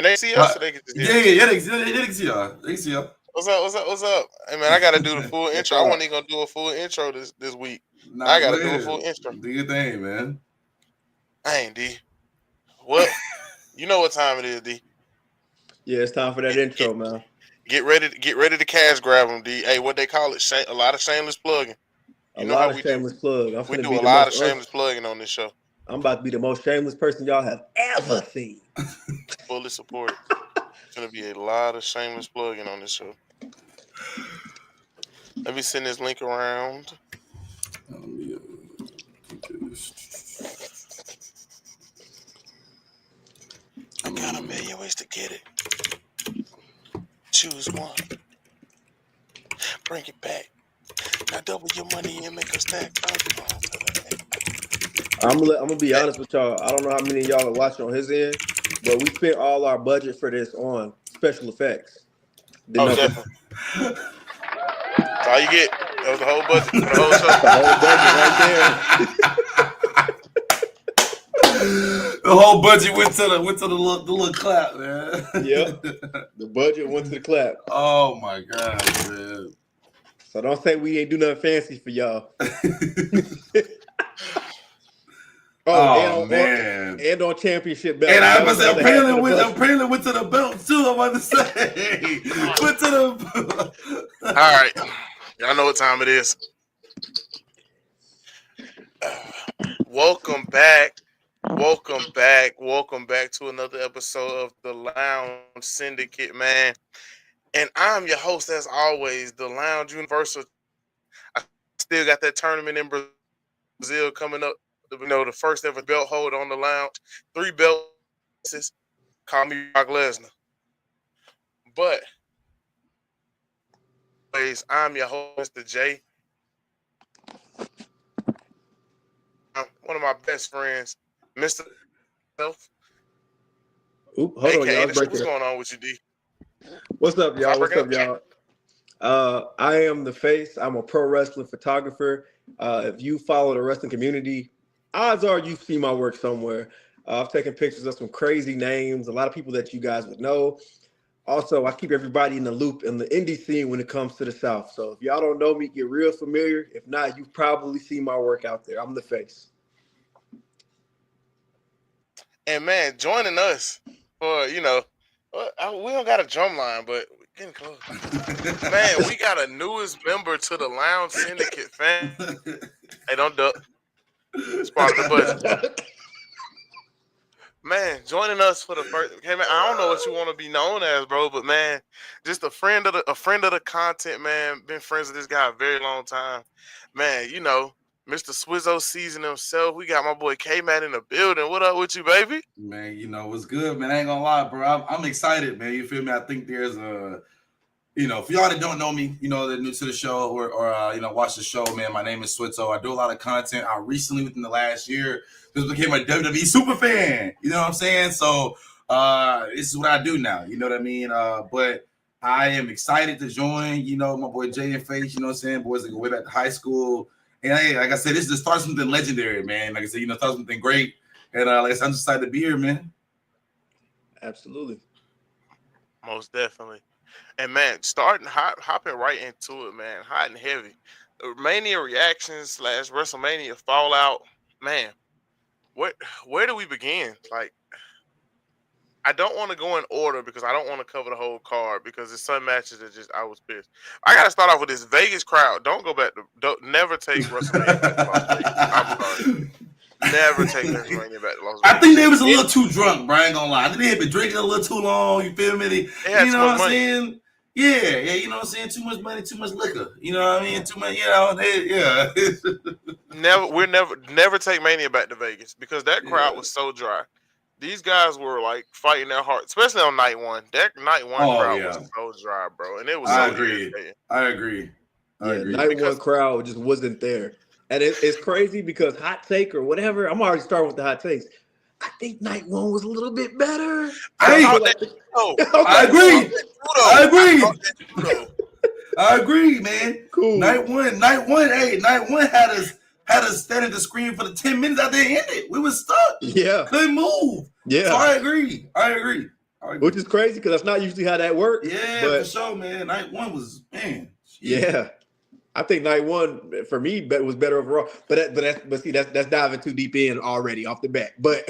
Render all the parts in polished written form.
Can they see us? Or they can just yeah. They can see y'all. They can see y'all. What's up? Hey man, I gotta do the full intro. I wasn't even gonna do a full intro this week. I gotta do a full intro. Do your thing, man. I ain't D. Well, you know what time it is, D. Yeah, it's time for that intro, man. Get ready to cash grab them, D. Hey, what they call it? A lot of shameless plugging. You know how we do. Plug. We do a lot of shameless plugging on this show. I'm about to be the most shameless person y'all have ever seen. Fully supported. It's gonna be a lot of shameless plugging on this show. Let me send this link around. I got a million ways to get it. Choose one. Bring it back. Now double your money and make a stack. I'm gonna be honest with y'all. I don't know how many of y'all are watching on his end, but we spent all our budget for this on special effects. Definitely. That's all you get. That was the whole budget for the whole show. The whole budget went to the little clap, man. Yep. The budget went to the clap. Oh my god, man. So don't say we ain't do nothing fancy for y'all. Man. And on championship belt. And I was apparently went to the belt too. I'm about to say. Went to the All right. Y'all know what time it is. Welcome back to another episode of the Lounge Syndicate, man. And I'm your host, as always, the Lounge Universal. I still got that tournament in Brazil coming up. You know, the first ever belt holder on the lounge. 3 belts. Call me Brock Lesnar. But, anyways, I'm your host, Mr. J. One of my best friends, Mr. Self. Hold on, y'all. What's going on with you, D? What's up, y'all? I am the face. I'm a pro wrestling photographer. If you follow the wrestling community, odds are you've seen my work somewhere. I've taken pictures of some crazy names, a lot of people that you guys would know. Also, I keep everybody in the loop in the indie scene when it comes to the South. So if y'all don't know me, get real familiar. If not, you've probably seen my work out there. I'm the face. And man, joining us for, we don't got a drum line, but we're getting close. Man, we got a newest member to the Lounge Syndicate fan. Hey, don't duck. It's part of the budget. Man, joining us for the first. Hey man, I don't know what you want to be known as, bro, but man, just a friend of the content, man. Been friends with this guy a very long time, man. You know, Mr. Swizzo season himself. We got my boy K-Man in the building. What up with you, baby? Man, what's good, man. I ain't gonna lie, bro. I'm excited, man. You feel me? I think there's a. For y'all that don't know me, that new to the show or watch the show, man, my name is Switzo. I do a lot of content. I recently, within the last year, just became a WWE super fan. You know what I'm saying? So this is what I do now. You know what I mean? But I am excited to join, my boy Jay and Face, you know what I'm saying? Boys that go way back to high school. And hey, like I said, this is the start of something legendary, man. Like I said, start something great. And like I said, I'm just excited to be here, man. Absolutely. Most definitely. And man, hopping right into it, man, hot and heavy. Mania reactions / WrestleMania fallout, man. Where do we begin? Like, I don't want to go in order because I don't want to cover the whole card because there's some matches that I was pissed. I got to start off with this Vegas crowd. Don't never take WrestleMania back to Las Vegas. I'm sorry. Never take WrestleMania back to Las Vegas. I think they was a little too drunk, bro. I ain't gonna lie. I think they had been drinking a little too long. You feel me? You know what I'm saying? Yeah, you know what I'm saying? Too much money, too much liquor. You know what I mean? Too much, Never take Mania back to Vegas because that crowd was so dry. These guys were like fighting their heart, especially on night one. That night one crowd was so dry, bro, and it was so irritating. I agree. Night one crowd just wasn't there, and it's crazy because hot take or whatever. I'm already starting with the hot takes. I think night one was a little bit better. I agree, man. Cool. Night one. Hey, night one had us standing the screen for the 10 minutes after it ended. We was stuck. Yeah, couldn't move. Yeah, so I agree. which is crazy because that's not usually how that works. Yeah, but, for sure, man. Night one was man. Yeah, I think night one for me was better overall. But see that's diving too deep in already off the bat. But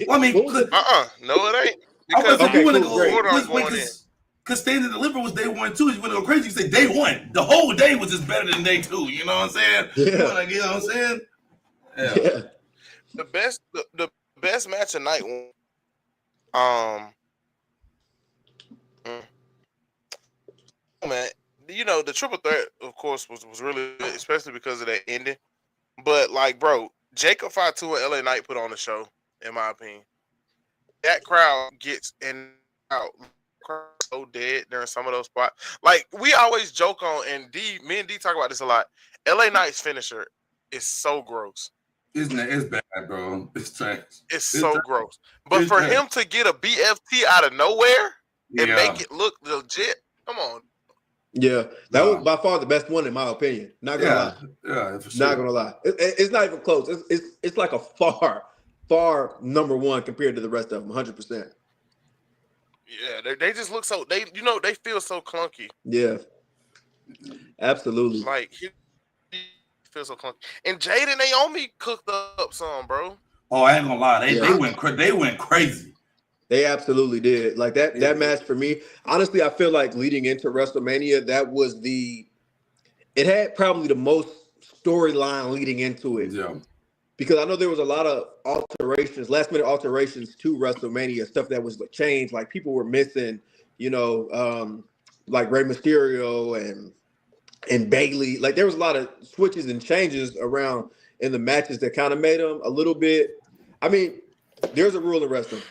well, I mean, no, it ain't. Because okay, you want to cool, go great. because Stand and Deliver was day 1 too. You want to go crazy? You say day 1. The whole day was just better than day 2. You know what I'm saying? Yeah. You know what I'm saying? Yeah. The best match of night one. Man, you know the triple threat, of course, was really good, especially because of that ending. But like, bro, Jacob Fatu and LA Knight put on the show, in my opinion. That crowd gets out. So dead during some of those spots. Like we always joke on, and me and D talk about this a lot. LA Knight's finisher is so gross. Isn't it? It's bad, bro. It's trash. It's so gross. But for him to get a BFT out of nowhere and make it look legit, come on. Yeah, that was by far the best one in my opinion. Not gonna lie. Yeah, for sure. Not gonna lie. It's not even close. It's like a far number one compared to the rest of them. 100%. Yeah, they just look so they feel so clunky. Yeah, absolutely. Like he feels so clunky. And Jade and Naomi cooked up some, bro. Oh, I ain't gonna lie, they went crazy. They absolutely did. Like that match for me. Honestly, I feel like leading into WrestleMania, it had probably the most storyline leading into it. Yeah. Because I know there was a lot of last minute alterations to WrestleMania, stuff that was changed. Like people were missing, like Rey Mysterio and Bayley. Like there was a lot of switches and changes around in the matches that kind of made them a little bit. I mean, there's a rule in wrestling.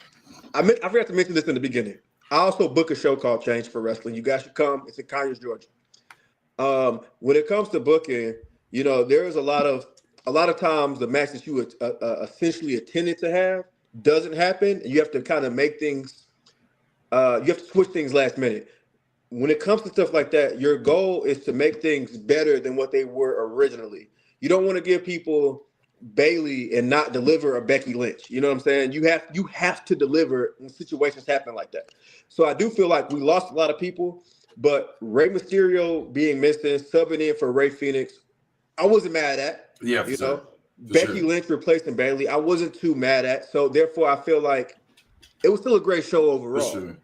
I forgot to mention this in the beginning. I also book a show called Change for Wrestling. You guys should come. It's in Conyers, Georgia. When it comes to booking, there is a lot of times the match that you essentially intended to have doesn't happen, and you have to kind of make things. You have to switch things last minute. When it comes to stuff like that, your goal is to make things better than what they were originally. You don't want to give people Bayley and not deliver a Becky Lynch. You know what I'm saying? You have to deliver when situations happen like that. So I do feel like we lost a lot of people, but Rey Mysterio being missing, subbing in for Rey Fenix, I wasn't mad at. Yeah, for sure. Becky Lynch replacing Bayley, I wasn't too mad at. So therefore, I feel like it was still a great show overall. For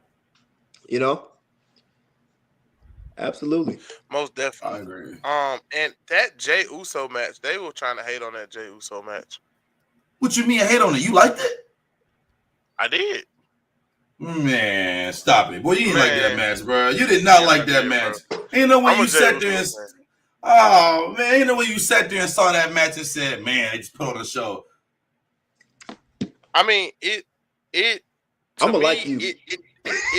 sure. Absolutely. Most definitely. I agree. And that Jey Uso match, they were trying to hate on that Jey Uso match. What you mean hate on it? You liked it? I did. Man, stop it. Boy, you didn't like that match, bro. You did not like that match. Ain't no way you sat there and oh man, ain't no way you sat there and saw that match and said, man, they just put on the show. I mean, it I'm gonna like you.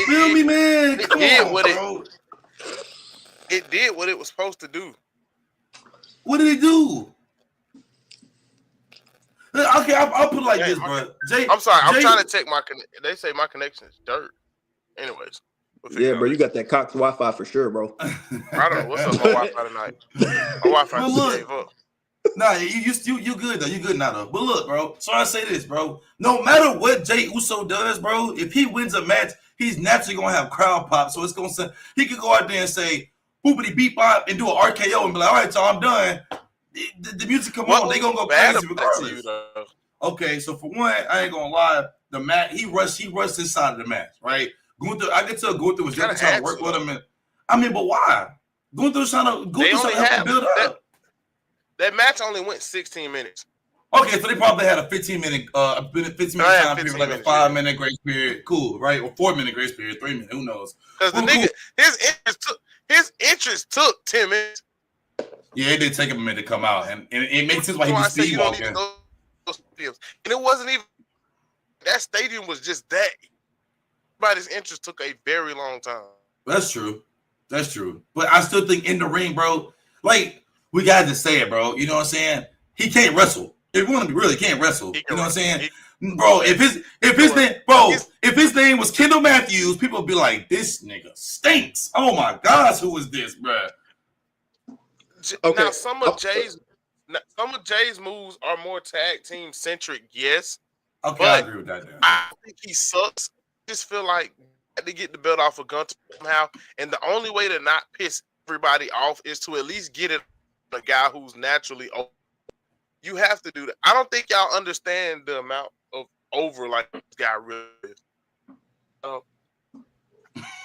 Feel me, man. Come on, bro. It did what it was supposed to do. What did it do? Okay, I'll put it like this, bro. I'm sorry. I'm trying to check my connection. They say my connection is dirt. Anyways. Yeah, bro, you got that Cox Wi-Fi for sure, bro. I don't know. What's up with my Wi-Fi tonight? My Wi-Fi just gave up. Nah, you good though. You good now though. But look, bro. So I say this, bro. No matter what Jey Uso does, bro, if he wins a match, he's naturally gonna have crowd pop. So it's gonna say he could go out there and say boopity beep bop and do an RKO and be like, all right, so I'm done. The music come on, they gonna go crazy regardless. Okay, so for one, I ain't gonna lie. The match he rushed inside of the match, right? I can tell Gunther was just trying to work with him. But why? Gunther's trying to help him build up. That match only went 16 minutes. Okay, so they probably had a 15-minute time period, like a 5-minute grace period. Cool, right? Or 4-minute grace period, 3 minutes, who knows? Because the nigga, his interest took 10 minutes. Yeah, it did take him a minute to come out, and it makes sense why he was speed walking. And it wasn't even that stadium was just that. Everybody's interest took a very long time. That's true. But I still think in the ring, bro, like we got to say it, bro. You know what I'm saying? He can't wrestle. If we want to be real, he can't wrestle. You know what I'm saying? Bro, if his name was Kendall Matthews, people would be like, this nigga stinks. Oh my gosh, who is this, bro? Okay. Now some of Jay's moves are more tag team centric, yes. Okay, I agree with that. I think he sucks. I just feel like to get the belt off of Gunter somehow, and the only way to not piss everybody off is to at least get it on a guy who's naturally over. You have to do that. I don't think y'all understand the amount of over like this guy really is. I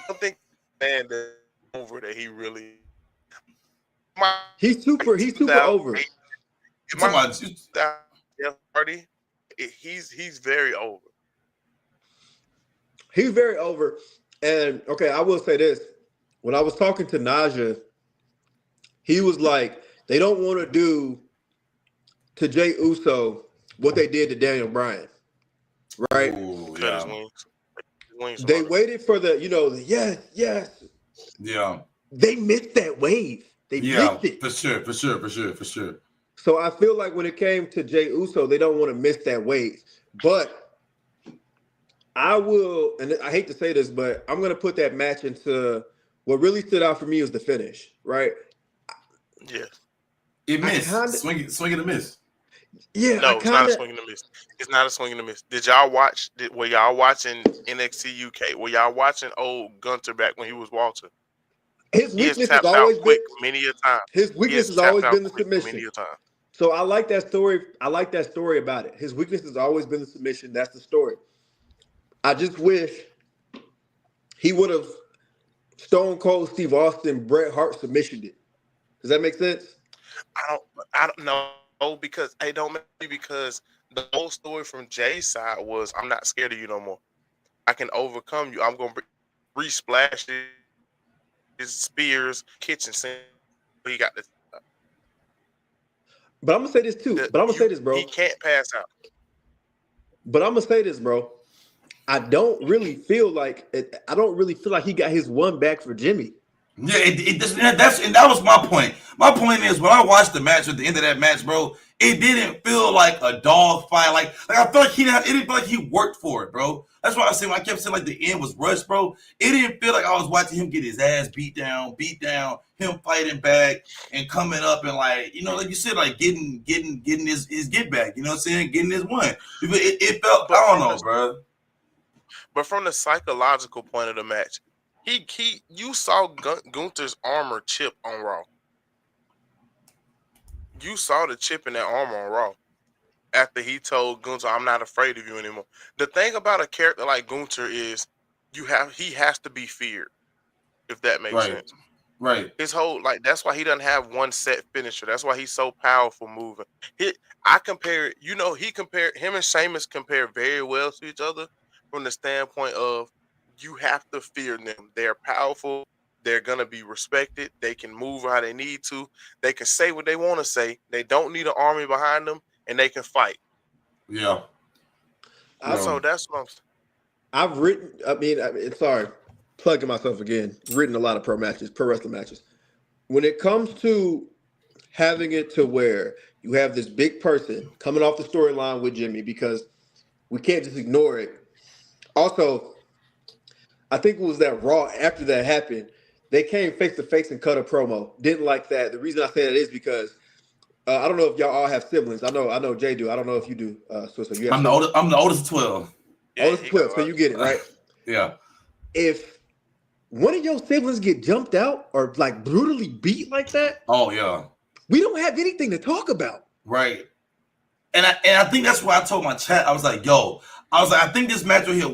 don't think man that over that he really. He's super over. He's very over. He's very over. And okay, I will say this. When I was talking to Naja, he was like, they don't want to do to Jey Uso what they did to Daniel Bryan. Right? Ooh, Cut yeah. his wings They waited for the, yes. Yeah. They missed that wave. They missed it. For sure. So I feel like when it came to Jey Uso, they don't want to miss that wave. But I will, and I hate to say this, but I'm going to put that match into what really stood out for me was the finish, right? Yeah. It missed. Swing it a miss. Yeah. No, it's not a swing and a miss. It's not a swing and a miss. Did y'all watch? Were y'all watching NXT UK? Were y'all watching old Gunter back when he was Walter? His weakness has always been many a time. His weakness has always been the submission. Many a time. So I like that story. I like that story about it. His weakness has always been the submission. That's the story. I just wish he would have Stone Cold Steve Austin, Bret Hart submissioned it. Does that make sense? I don't know because it don't make me because the whole story from Jay's side was I'm not scared of you no more. I can overcome you. I'm gonna re-splash his spears, kitchen sink. He got this. But I'm gonna say this too. But I'm gonna say this, bro. He can't pass out. But I'm gonna say this, bro. I don't really feel like he got his one back for Jimmy. Yeah, that was my point. My point is when I watched the match at the end of that match, bro, it didn't feel like a dog fight. Like I felt like it didn't feel like he worked for it, bro. That's why I kept saying like the end was rushed, bro. It didn't feel like I was watching him get his ass beat down, him fighting back and coming up and like you said, like getting his get back. You know what I'm saying? Getting his one. It felt I don't know, bro. But from the psychological point of the match, you saw Gunther's armor chip on Raw. You saw the chip in that armor on Raw after he told Gunther, "I'm not afraid of you anymore." The thing about a character like Gunther is he has to be feared, if that makes sense. Right. His whole that's why he doesn't have one set finisher. That's why he's so powerful moving. Him and Sheamus compare very well to each other from the standpoint of you have to fear them. They're powerful. They're going to be respected. They can move how they need to. They can say what they want to say. They don't need an army behind them, and they can fight. Yeah. So that's what I've written, sorry, plugging myself again, written a lot of pro wrestling matches. When it comes to having it to where you have this big person coming off the storyline with Jimmy, because we can't just ignore it. Also, I think it was that Raw after that happened, they came face to face and cut a promo. Didn't like that. The reason I say that is because I don't know if y'all all have siblings. I know Jay do. I don't know if you do. So you have I'm the oldest of 12. Oldest of 12, so you get it, right? Yeah. If one of your siblings get jumped out or like brutally beat like that, oh yeah, we don't have anything to talk about. Right. And I think that's why I told my chat, I was like, I think this match right here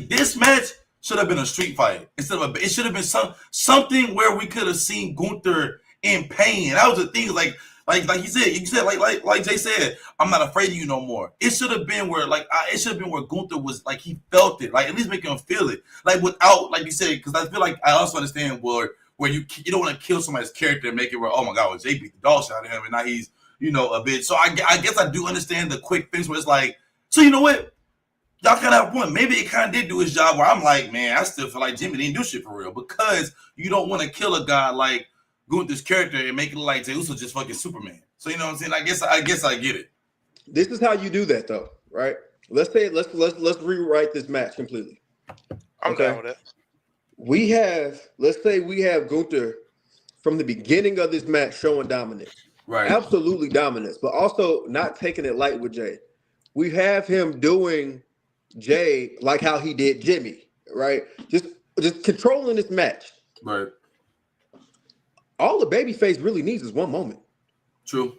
this match should have been a street fight it should have been something where we could have seen Gunther in pain. That was the thing, like you said, like Jay said, I'm not afraid of you no more. It should have been where Gunther was like he felt it, like at least make him feel it, like without like you said, because I feel like I also understand where you don't want to kill somebody's character and make it where oh my god, well, Jay beat the dog shit out of him and now he's a bitch. So I guess I do understand the quick things where it's like, so you know what? Y'all kind of have one. Maybe it kind of did do his job where I'm like, man, I still feel like Jimmy didn't do shit for real because you don't want to kill a guy like Gunther's character and make it look like Jey Uso just fucking Superman. So you know what I'm saying? I guess I get it. This is how you do that though, right? Let's rewrite this match completely. I'm down with that. Let's say we have Gunther from the beginning of this match showing dominance. Right. Absolutely dominance, but also not taking it light with Jay. We have him doing Jay like how he did Jimmy, right? Just controlling this match. Right. All the babyface really needs is one moment. True.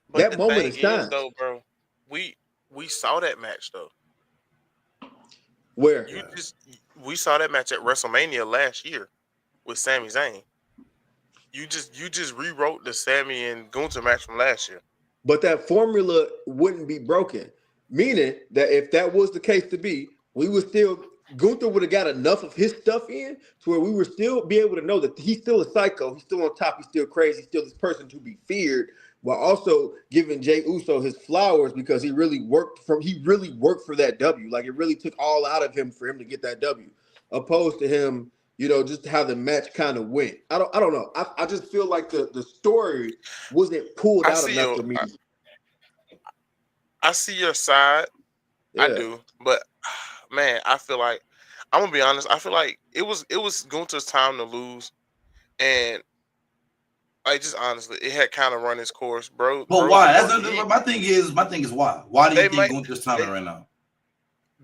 But That the moment thing is is shine. though, bro, we saw that match though. Where? You just We saw that match at WrestleMania last year with Sami Zayn. You just rewrote the Sami and Gunther match from last year. But that formula wouldn't be broken. Meaning that if that was the case to be, we would still Gunther would have got enough of his stuff in to where we would still be able to know that he's still a psycho, he's still on top, he's still crazy, he's still this person to be feared, while also giving Jey Uso his flowers because he really worked for that W. Like it really took all out of him for him to get that W. Opposed to him, just how the match kind of went. I don't know. I just feel like the story wasn't pulled I out see enough your for me. I see your side. I Yeah. do, but man, I feel like I'm gonna be honest. I feel like it was Gunther's time to lose, and like just honestly, it had kind of run its course, bro. But Bro's a why? work. My thing is why? Why do you They think might Gunther's timing they right now?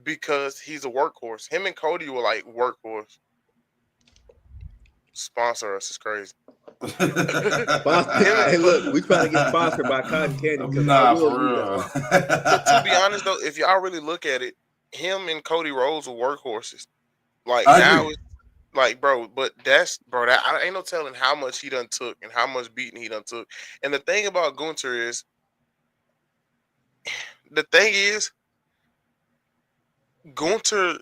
because he's a workhorse. Him and Cody were like workhorse. Sponsor us is crazy. Hey, look, we trying to get sponsored by Cotton Candy because I Nah, will for use that real. sponsor. To be honest though, if y'all really look at it, him and Cody Rhodes were workhorses. Like I now agree. it's like, bro, but that's bro. That I ain't no telling how much he done took and how much beating he done took. And the thing is, Gunter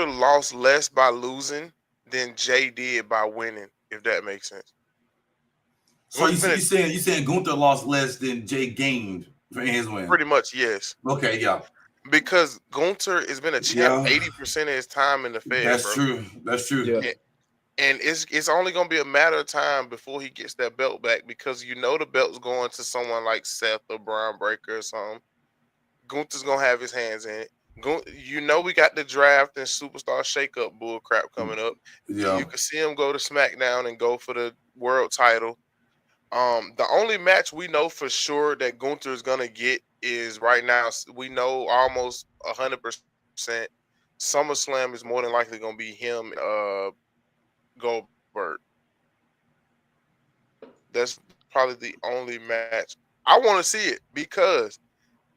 lost less by losing than Jay did by winning. If that makes sense. So Gunter been you saying Gunther lost less than Jay gained for his win? pretty much yes, Okay, yeah, because Gunter has been a champ yeah, 80% of his time in the Fed, that's bro. true. That's true. Yeah. And it's only gonna be a matter of time before he gets that belt back because the belt's going to someone like Seth or Brian Breaker or something. Gunther's gonna have his hands in it. We got the draft and superstar shakeup bull crap coming up. Yeah. You can see him go to SmackDown and go for the world title. The only match we know for sure that Gunther is gonna get is right now. We know almost 100%. SummerSlam is more than likely gonna be him, Goldberg. That's probably the only match I want to see it because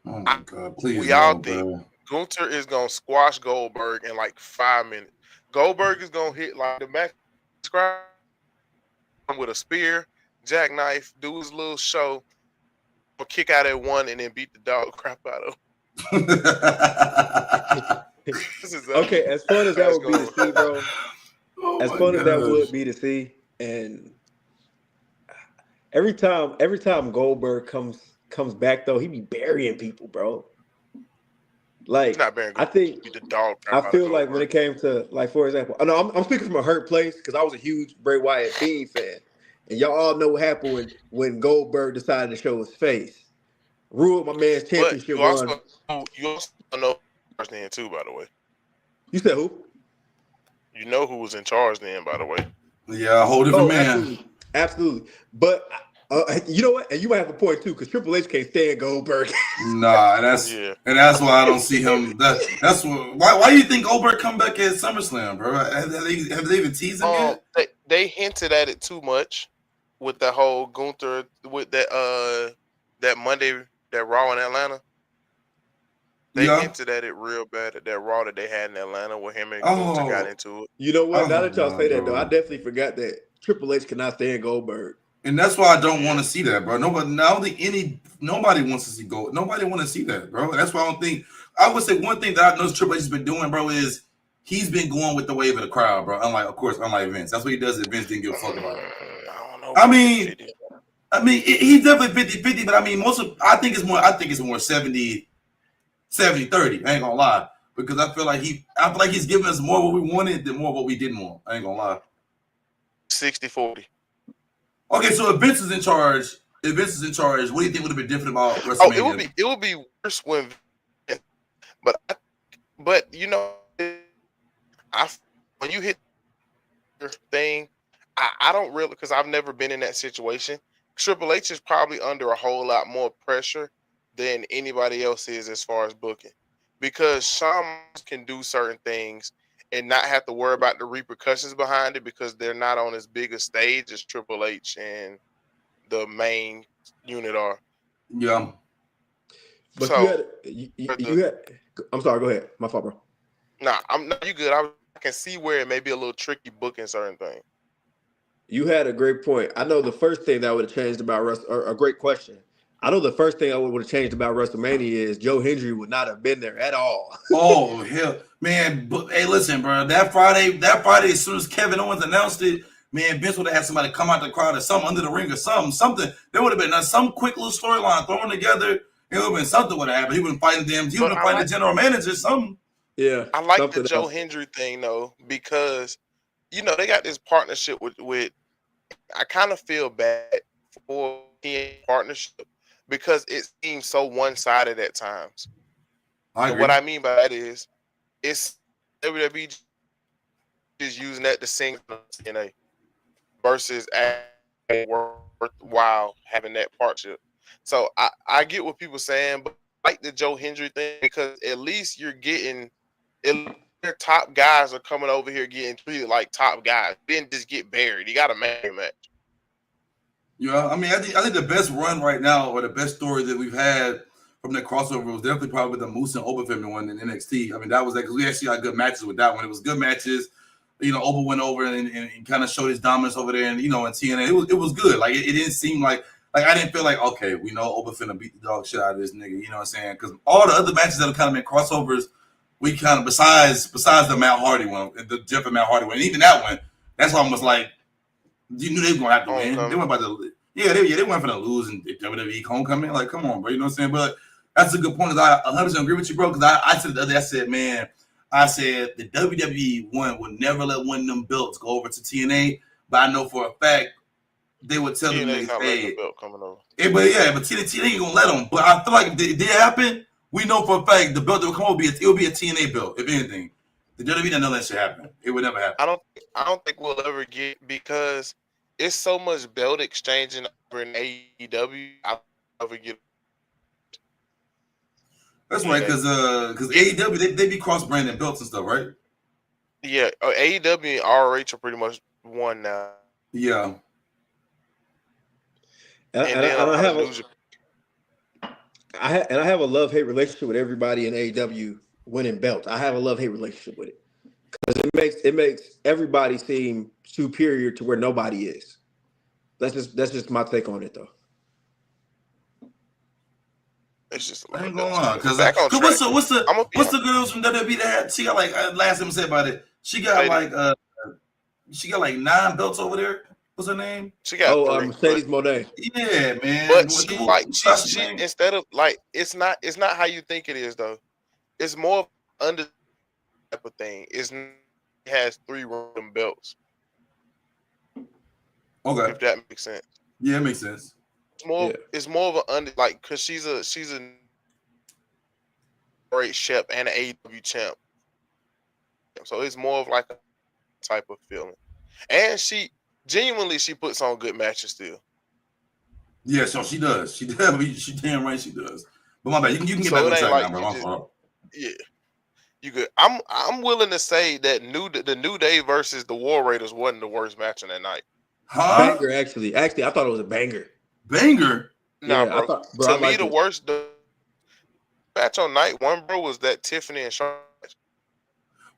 Oh I, my God! Please we all no, think bro. Gunther is gonna squash Goldberg in like 5 minutes. Goldberg is gonna hit like the match described with a spear, jackknife, do his little show, or kick out at one and then beat the dog crap out of him. This is Okay, as fun as that that's would be to going. see, bro. Oh As my fun as that gosh! would be to see, and every time Goldberg comes back though, he be burying people, bro. He's Like not bearing I good. think Beat the dog crap I out of feel like when Goldberg. it came to like for example, I know I'm speaking from a hurt place because I was a huge Bray Wyatt Fiend fan, and y'all all know what happened when Goldberg decided to show his face, ruled my man's But championship run. you also know who was in charge then too, by the way. You said who? You know who was in charge then, by the way. Yeah, a whole different Oh, man. absolutely, absolutely. But you know what? And you might have a point too, because Triple H can't stand Goldberg. Nah, Yeah. and that's why I don't see him. Why do you think Goldberg come back at SummerSlam, bro? Have they even teased him yet? They hinted at it too much with the whole Gunther with that Monday that Raw in Atlanta. They Yeah. hinted at it real bad at that Raw that they had in Atlanta where him and Gunther got Oh, into it. You know what? Now oh that y'all no, say that, though, I bro. definitely forgot that Triple H cannot stand Goldberg. And that's why I don't want Yeah. to see that, bro. Nobody, I don't think nobody wants to see Gold. Nobody want to see that, bro. That's why I don't think. I would say one thing that I know Triple H has been doing, bro, is he's been going with the wave of the crowd, bro. Unlike Vince. That's what he does. If Vince didn't give a fuck about him. I don't know I about mean, 50-50. he's definitely 50-50, but I mean, I think it's more 70-30. I ain't gonna lie. Because I feel like he's giving us more what we wanted than more what we didn't want. I ain't gonna lie. 60-40. Okay, so if Vince is in charge, what do you think would have been different about Oh, WrestleMania? it would be worse when but I when you hit your thing, I don't really because I've never been in that situation. Triple H is probably under a whole lot more pressure than anybody else is as far as booking. Because Shawn can do certain things and not have to worry about the repercussions behind it because they're not on as big a stage as Triple H and the main unit are. Yeah. But So you had. I'm sorry. Go ahead. My fault, bro. Nah, I'm not. You good? I can see where it may be a little tricky booking certain things. You had a great point. I know the first thing that I would have changed about or a great question. I know the first thing I would have changed about WrestleMania is Joe Hendry would not have been there at all. Oh hell, man! But hey, listen, bro. That Friday, as soon as Kevin Owens announced it, man, Vince would have had somebody come out the crowd or something under the ring or something. There would have been some quick little storyline thrown together. It would have been something would have happened. He would have fighting them. He would have fighting the general manager. Something. Yeah, I like the something Joe else. Hendry thing though because they got this partnership with. I kind of feel bad for the partnership because it seems so one-sided at times. I And agree. what I mean by that is, it's WWE is using that to sing TNA versus worthwhile having that partnership. So I get what people saying, but I like the Joe Hendry thing because at least you're getting their top guys are coming over here getting treated like top guys. Didn't just get buried. You got a match. Yeah, I mean, I think the best run right now, or the best story that we've had from that crossover was definitely probably the Moose and Oba family one in NXT. I mean, that was because we actually got good matches with that one. It was good matches. Oba went over and kind of showed his dominance over there, and in TNA, it was good. Like it didn't seem like I didn't feel like, okay, we know Oba finna beat the dog shit out of this nigga. You know what I'm saying? Because all the other matches that have kind of been crossovers, we kind of besides the Matt Hardy one, the Jeff and Matt Hardy one, and even that one, that's almost like you knew they were gonna have to win. They weren't about to. They weren't gonna lose in WWE Homecoming. Like, come on, bro. You know what I'm saying? But that's a good point. I 100% agree with you, bro. Because I said the other day, I said, man, the WWE one would never let one of them belts go over to TNA. But I know for a fact they would tell them TNA's they not letting the stayed. belt coming over. But TNA ain't gonna let them. But I feel like if it did happen, we know for a fact the belt that would come over it would be a TNA belt. If anything, the WWE didn't know that shit happen. It would never happen. I don't think we'll ever get because it's so much belt exchanging over in AEW. I'll never get. That's right, because AEW they be cross branding belts and stuff, right? Yeah, AEW and ROH are pretty much one now. Yeah. And I have a love-hate relationship with everybody in AEW winning belts. I have a love-hate relationship with it because it makes everybody seem superior to where nobody is. That's just my take on it, though. It's just I ain't gonna lie, because what's the girls from WWE that had? She got like last time I said about it. She got like 9 belts over there. What's her name? She got 3. Mercedes Moné. Yeah, man. But she instead of like it's not how you think it is though. It's more of under type of thing. It has 3 random belts. Okay. If that makes sense. Yeah, it makes sense. It's more of an under because she's a great chef and an AEW champ. So it's more of like a type of feeling. And she genuinely puts on good matches still. Yeah, so she does. She does. She damn right she does. But my bad, you can get back on track now, bro. My fault. Yeah. You good. I'm willing to say that the New Day versus the War Raiders wasn't the worst match on that night. Huh? Banger, actually. I thought it was a banger. Banger? Nah, yeah, bro. To me, the worst match on night 1, bro, was that Tiffany and Charlotte.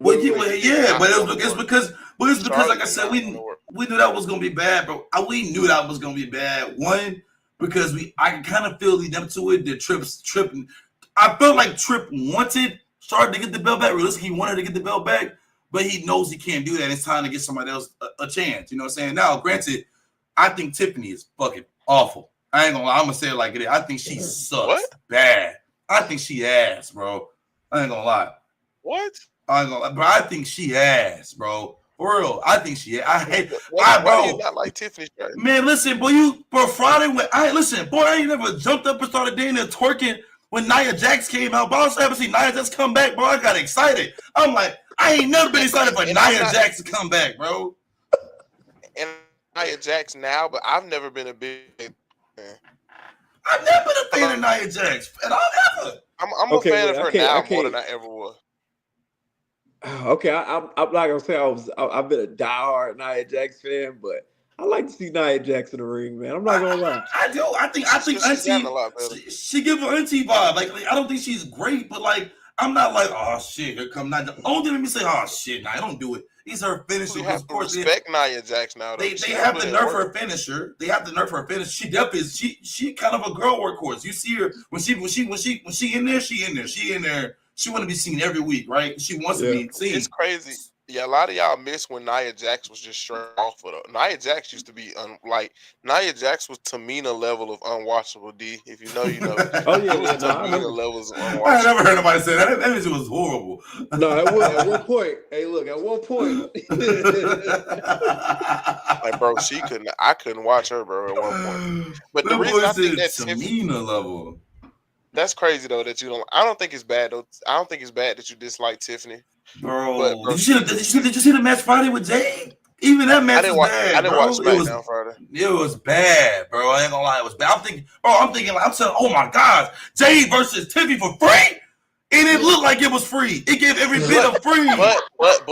Well, yeah, but it's because like I said, we knew that was gonna be bad, bro. We knew that was gonna be bad. One, because I kind of feel leading up to it. The Trip. I felt like Trip wanted Charlotte to get the belt back. Realistically, he wanted to get the belt back, but he knows he can't do that. It's time to get somebody else a chance. You know what I'm saying? Now, granted, I think Tiffany is fucking awful. I ain't gonna lie. I'm gonna say it like it is. I think she sucks bad. I think she ass, bro. I ain't gonna lie. What? I ain't gonna lie, bro. I think she ass, bro. For real. I think she. I hate. Why do you not like Tiffany? Man, listen, boy. Friday when I ain't never jumped up and started dancing and twerking when Nia Jax came out. But I also haven't seen Nia Jax come back, bro. I got excited. I'm like, I ain't never been excited for Nia Jax to come back, bro. And Nia Jax now, but I've never been a big fan. I've never been a fan of Nia Jax at all, ever. I'm a fan of her now more than I ever was. Okay, I'm not gonna say I've been a diehard Nia Jax fan, but I like to see Nia Jax in the ring, man. I'm not gonna lie. I do. I think She's gotten a Auntie, lot better. she give her Auntie vibe. Like, I don't think she's great, but like I'm not like, oh shit, here come Nia. Only thing let me say, oh shit, nah, don't do it. These her finisher We because have of to course respect Nia Jax now, though. they She done have put to in nerf work. her finisher. They have to nerf her finisher. She definitely is. She kind of a girl workhorse. You see her when she in there. She in there. She in there. She want to be seen every week, right? She wants to Yeah. be It's seen. crazy. Yeah, a lot of y'all miss when Nia Jax was just straight off of it. Nia Jax used to be like Nia Jax was Tamina level of unwatchable. D, if you know, you know. Oh yeah, It was yeah. No, I Tamina remember. levels of I never unwatchable. heard nobody say that. That means it was horrible. No, it was at one point. Hey, look, at one point. Like, bro, she couldn't. I couldn't watch her, bro, at one point. But the That reason boy I think said that Tiffany, Tamina level. that's crazy though that you don't. I don't think it's bad though. I don't think it's bad that you dislike Tiffany. But Bro, bro, did you see the match Friday with Jay? Even that I match didn't was watch. I bad, didn't watch bro. SmackDown Friday. It was bad, bro. I ain't gonna lie, it was bad. I'm thinking like I'm saying, oh my gosh, Jay versus Tiffany for free? It didn't look like it was free. It gave every bit of free. Like It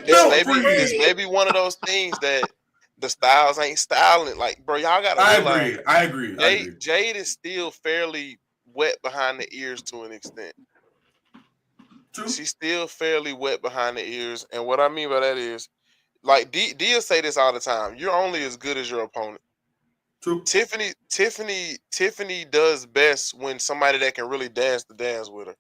felt this free. may be one of those things that the styles ain't styling. Like, bro, y'all gotta I realize agree. I agree. I agree. Jade is still fairly wet behind the ears to an extent. True. She's still fairly wet behind the ears, and what I mean by that is, like Dia say this all the time: you're only as good as your opponent. True. Tiffany does best when somebody that can really dance the dance with her.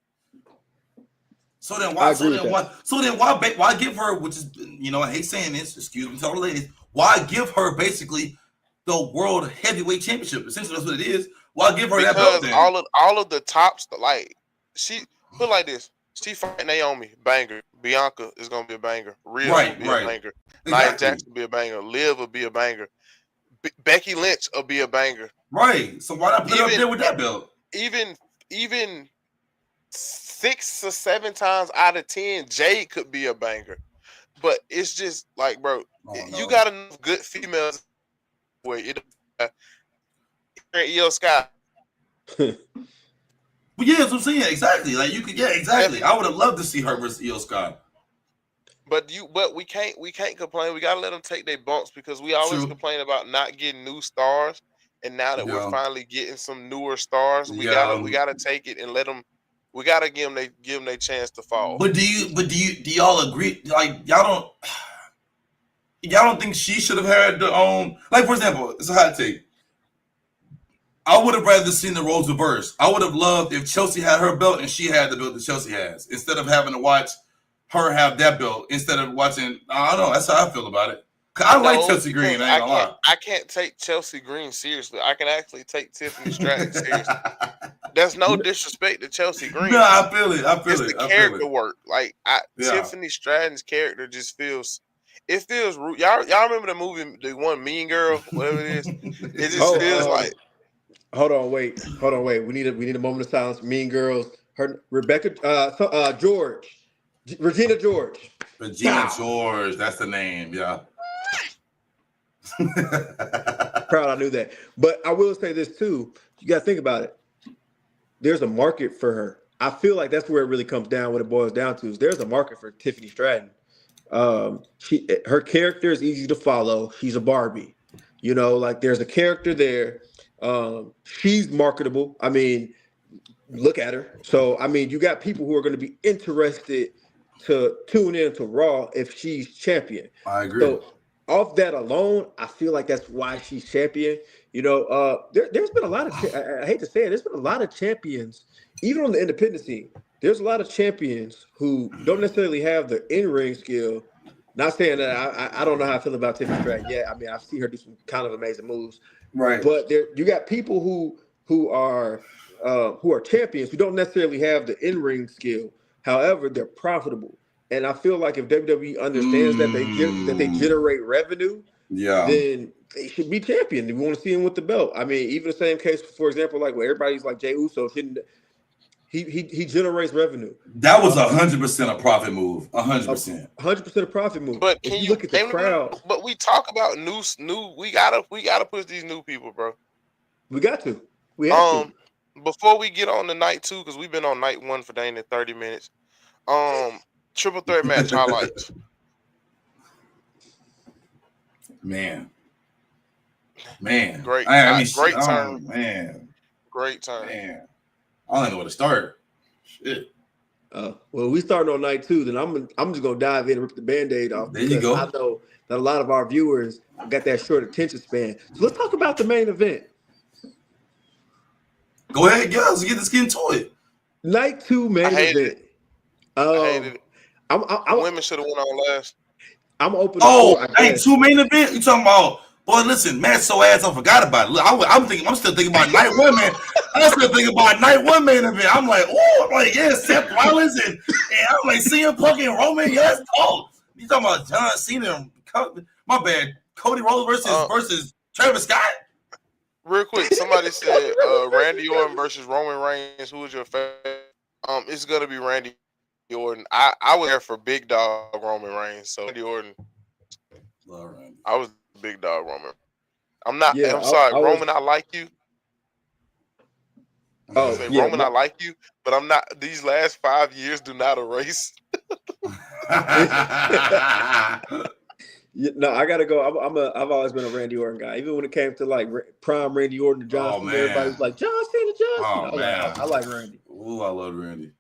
So then I why? agree with that. Why give her? Which is, I hate saying this. Excuse me, to all the ladies. Why give her basically the world heavyweight championship? Essentially, that's what it is. Why give her that belt Because then? all of the tops, like she put it like this: she fight Naomi, banger. Bianca is gonna be a banger. Rhea will Right. be a Right. banger. Nia Exactly. Jax will be a banger. Liv will be a banger. Becky Lynch will be a banger. Right. So why not put her up there with that belt? Even 6 or 7 times out of 10, Jade could be a banger. But it's just like, bro, Oh, you no. got enough good females where it EO Sky. But yeah, that's what I'm saying. Exactly. Like you could. Yeah. Exactly. I would have loved to see her versus Io Sky. But we can't complain. We gotta let them take their bumps because we always True. complain about not getting new stars. And now that we're Yeah. finally getting some newer stars, we Yeah. gotta take it and let them. We gotta give them their chance to fall. But do y'all agree? Like y'all don't think she should have had the like, for example, it's a hot take. I would have rather seen the roles reversed. I would have loved if Chelsea had her belt and she had the belt that Chelsea has, instead of having to watch her have that belt instead of watching. I don't know. That's how I feel about it. I like No, Chelsea because Green. I ain't gonna lie. I can't take Chelsea Green seriously. I can actually take Tiffany Stratton seriously. There's no disrespect to Chelsea Green. No, I feel it. It's the character work. Like Yeah. Tiffany Stratton's character just feels. It feels rude. Y'all remember the movie, the one Mean Girl, whatever it is. It just feels like. Hold on, wait. We need a moment of silence. Mean Girls. Her George, Regina George. Regina George. That's the name. Yeah. Proud I knew that. But I will say this too. You got to think about it. There's a market for her. I feel like that's where it really comes down. What it boils down to is there's a market for Tiffany Stratton. Her character is easy to follow. She's a Barbie. Like there's a character there. She's marketable. I mean, look at her. So I mean, you got people who are going to be interested to tune in to Raw if she's champion. I agree. So off that alone, I feel like that's why she's champion. There's been a lot of, I hate to say it, there's been a lot of champions, even on the independent scene. There's a lot of champions who don't necessarily have the in-ring skill. Not saying that I don't know how I feel about Tiffany Stratton yet. I mean, I've seen her do some kind of amazing moves. Right. But you got people who are champions who don't necessarily have the in-ring skill. However, they're profitable. And I feel like if WWE understands that they generate revenue, then they should be champion. We want to see him with the belt. I mean, even the same case, for example, like where everybody's like Jey Uso, he generates revenue. That was 100% a profit move. 100%. 100% a profit move. But if you look at the crowd, but we talk about new. We gotta push these new people, bro. We got to. We have to. Before we get on to night 2, because we've been on night 1 for dang near 30 minutes. Triple threat match highlights. Man. Great. Great turn. Great turn. Man. I don't even know where to start. Shit. Well, we starting on night 2, then I'm just gonna dive in and rip the Band-Aid off. There you go. I know that a lot of our viewers got that short attention span. So let's talk about the main event. Go ahead, guys. Let's get into it. Night 2 main event. I hated it. Women should have went on last. I'm open. Night 2 main event. You talking about? Boy, listen, man, so ass I forgot about it. Look, I'm still thinking about night 1, man. I'm still thinking about night 1 main event. I'm like, Seth Rollins and I'm like CM Punk and Roman. Yes, you talking about John Cena? My bad. Cody Rhodes versus Travis Scott. Real quick, somebody said Randy Orton versus Roman Reigns. Who is your favorite? It's gonna be Randy Orton. I was there for big dog Roman Reigns, so Randy Orton. I was big dog Roman. I'm not. Yeah, I'm sorry, Roman. I like you. Roman, I like you, but I'm not. These last 5 years do not erase. No, I gotta go. I've always been a Randy Orton guy. Even when it came to like prime Randy Orton and John Cena, everybody was like John Cena. I like Randy. Ooh, I love Randy.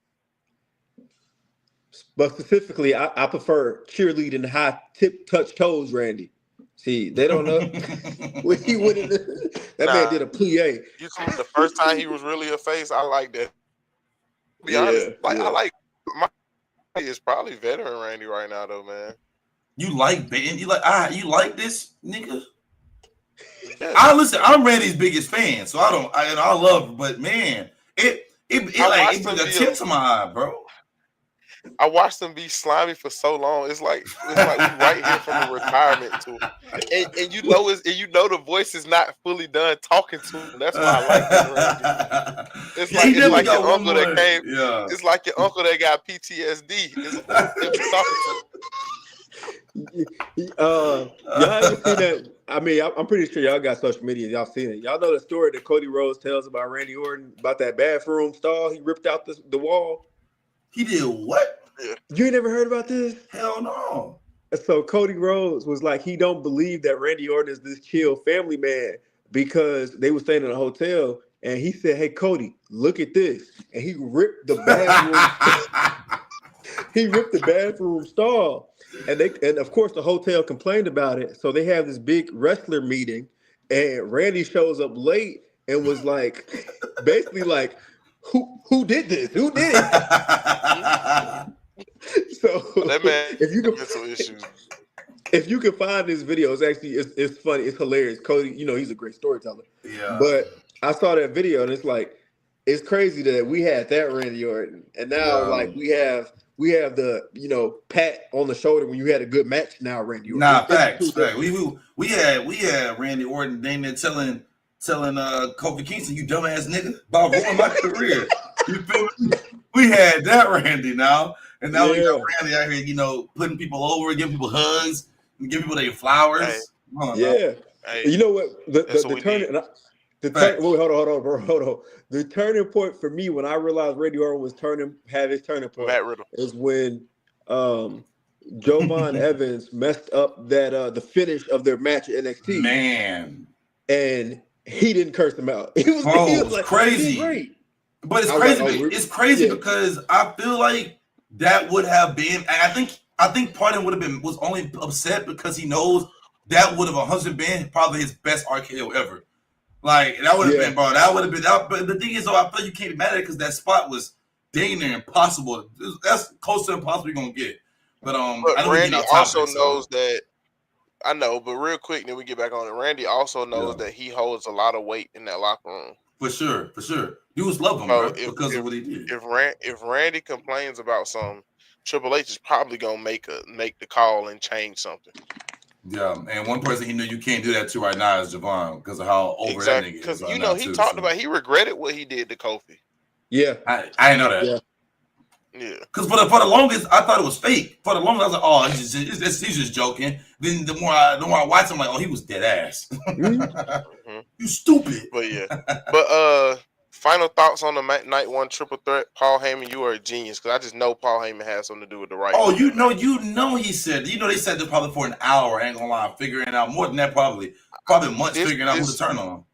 But specifically, I prefer cheerleading high tip touch toes Randy. See, they don't know when he went in. Man did a plie. You told me the first time he was really a face. I like that. To be honest, I like my is probably veteran Randy right now though, man. You like Ben? You like this nigga? Yeah. I'm Randy's biggest fan, so I love it, but man, it like a tip to my eye, bro. I watched them be slimy for so long. It's like we right here from the retirement tour, and you know the voice is not fully done talking to him. That's why I like it. It's like your uncle that came. Yeah. It's like your uncle that got PTSD. Y'all haven't seen that? I mean, I'm pretty sure y'all got social media. Y'all seen it. Y'all know the story that Cody Rhodes tells about Randy Orton about that bathroom stall he ripped out the wall. He did what? You ain't never heard about this? Hell no. So Cody Rhodes was like, he don't believe that Randy Orton is this chill family man because they were staying in a hotel, and he said, "Hey Cody, look at this," and he ripped the bathroom. He ripped the bathroom stall, and of course the hotel complained about it. So they have this big wrestler meeting, and Randy shows up late and was like, basically like, who did this? Who did it? So that man, if you can find this video, it's funny, it's hilarious. Cody, he's a great storyteller. Yeah. But I saw that video and it's like, it's crazy that we had that Randy Orton, and now like we have the pat on the shoulder when you had a good match. Now Randy Orton. Nah, facts. We had Randy Orton dang there telling Kofi Kingston, "You dumbass nigga, about ruining my career." You feel me? We had that Randy now, and now we got Randy out here, putting people over, giving people hugs, and giving people their flowers. Hey. Hey. You know what? The turning. Wait, hold on, bro. Hold on. The turning point for me when I realized Randy Orton had his turning point is when Joe Von Evans messed up that the finish of their match at NXT. Man. And he didn't curse him out. He was like, crazy. Great. But it's crazy. It's crazy because I feel like that would have been. I think Pardon was only upset because he knows that would have 100 been probably his best RKO ever. Like that would have been, bro. That would have been. But the thing is, though, I feel you can't be mad at it because that spot was dang near impossible. That's close to impossible you're gonna get. But Randy also knows that. I know, but real quick, then we get back on it. Randy also knows that he holds a lot of weight in that locker room. For sure. Dudes love him, bro, because of what he did. If Randy complains about something, Triple H is probably gonna make the call and change something. Yeah, and one person he knew you can't do that to right now is Javon because of how over that nigga is. Because he talked about he regretted what he did to Kofi. Yeah, I didn't know that. Yeah. Because for the longest, I thought it was fake. For the longest, I was like, "Oh, he's just joking." Then the more I watch him, I'm like, "Oh, he was dead ass." You stupid. But Final thoughts on the night one triple threat. Paul Heyman, you are a genius because I just know Paul Heyman has something to do with the writing. Oh, you know, he said, they said this probably for an hour. I ain't gonna lie, figuring it out more than that, probably months figuring out who to turn on.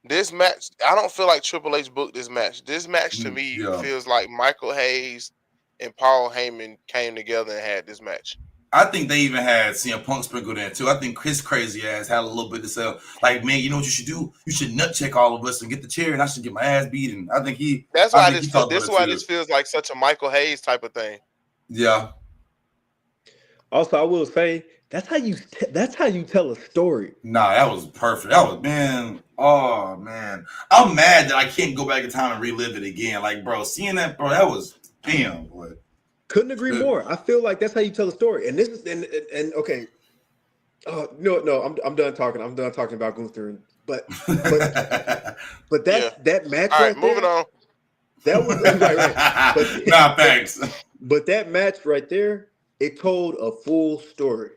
This match, I don't feel like Triple H booked this match. This match to me feels like Michael Hayes and Paul Heyman came together and had this match. I think they even had CM Punk sprinkled in too. I think his crazy ass had a little bit to say. Like, man, you know what you should do? You should nut check all of us and get the chair, and I should get my ass beaten. I think he. That's why this feels like such a Michael Hayes type of thing. Yeah. Also, I will say that's how you tell a story. Nah, that was perfect. That was, man. Oh man, I'm mad that I can't go back in time and relive it again. Like, bro, seeing that, bro, that was damn, boy. Couldn't agree more. I feel like that's how you tell a story. And this is and okay. No, I'm done talking. I'm done talking about Gunther. But that match. All right, moving on. That was right. But, nah, thanks. But that match right there, it told a full story.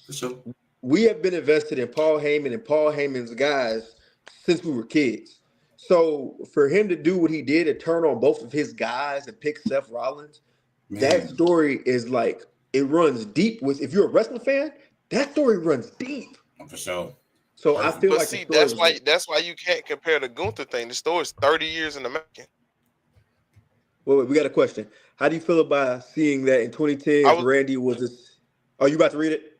For sure. We have been invested in Paul Heyman and Paul Heyman's guys since we were kids. So for him to do what he did and turn on both of his guys and pick Seth Rollins. Man. That story is like, it runs deep. If you're a wrestling fan, that story runs deep. For sure. So I feel like see, that's why you can't compare the Gunther thing. The story's 30 years in the making. Wait, we got a question. How do you feel about seeing that in 2010 Randy was this? Are you about to read it?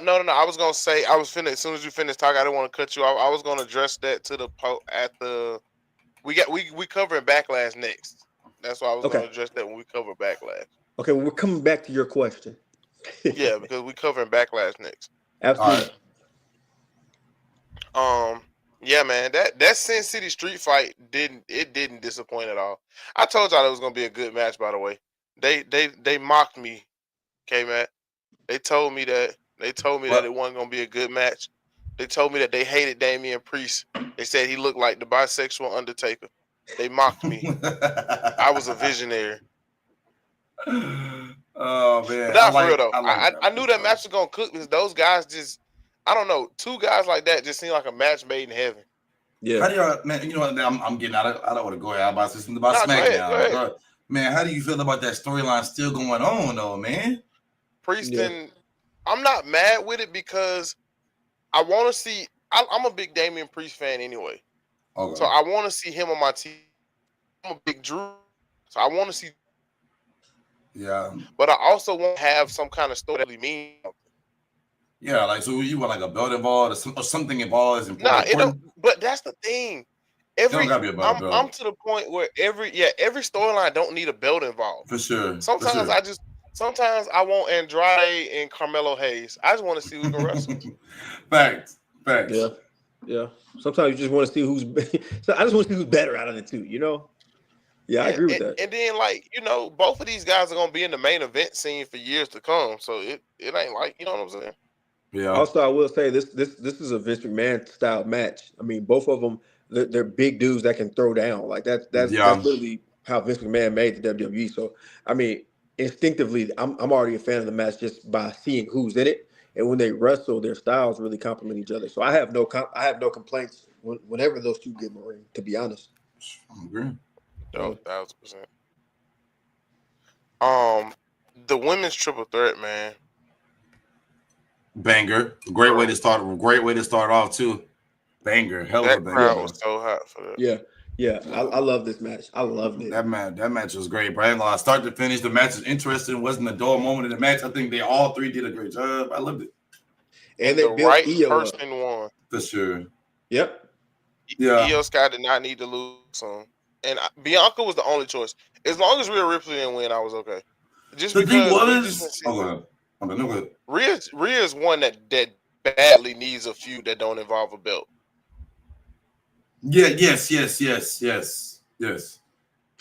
No. I was gonna say as soon as you finish talking, I didn't want to cut you off. I was gonna address that to we covering Backlash next. That's why I was going to address that when we cover Backlash. Okay, well, we're coming back to your question. Yeah, because we're covering Backlash next. Absolutely. Right. Yeah, man, that Sin City street fight didn't disappoint at all. I told y'all it was going to be a good match. By the way, they mocked me, K-Matt. They told me that it wasn't going to be a good match. They told me that they hated Damian Priest. They said he looked like the bisexual Undertaker. They mocked me. I was a visionary. Oh man, but for real though. I knew that match was gonna cook because those guys just, I don't know, two guys like that just seem like a match made in heaven. Yeah. How do y'all, man? You know what? I'm getting out. I don't want to go ahead. I'm about to say something about SmackDown. Man, how do you feel about that storyline still going on though, man? Priest and I'm not mad with it because I want to see. I'm a big Damian Priest fan anyway. Okay. So I want to see him on my team. I'm a big Drew, so I want to see. Yeah. But I also want to have some kind of story that really means something. Yeah, like so you want like a belt involved or something involved is important. Nah, it don't. But that's the thing. It don't gotta be about a belt. I'm to the point where every storyline don't need a belt involved. For sure. Sometimes I want Andrade and Carmelo Hayes. I just want to see who can wrestle. Facts. Yeah. Sometimes you just want to see who's. So I just want to see who's better out of the two. You know. Yeah, I agree with that. And then, like, both of these guys are gonna be in the main event scene for years to come. So it ain't like, you know what I'm saying? Yeah. Also, I will say this is a Vince McMahon style match. I mean, both of them they're big dudes that can throw down. Like that's literally how Vince McMahon made the WWE. So I mean, instinctively, I'm already a fan of the match just by seeing who's in it. And when they wrestle, their styles really complement each other. So I have no complaints whenever those two get in the ring. To be honest, I agree. 1,000%. The women's triple threat, man. Banger. Great way to start off too. Banger. Hell of a banger. That crowd was so hot for that. Yeah. I love this match. I loved it. That match was great, bro. I start to finish, the match was interesting. It wasn't a dull moment in the match. I think they all three did a great job. I loved it. And they the right person won. For sure. Yep. Yeah. Io Sky did not need to lose some. And Bianca was the only choice. As long as Rhea Ripley didn't win, I was okay. Just the because thing was, Rhea's one that badly needs a feud that don't involve a belt. Yeah, yes.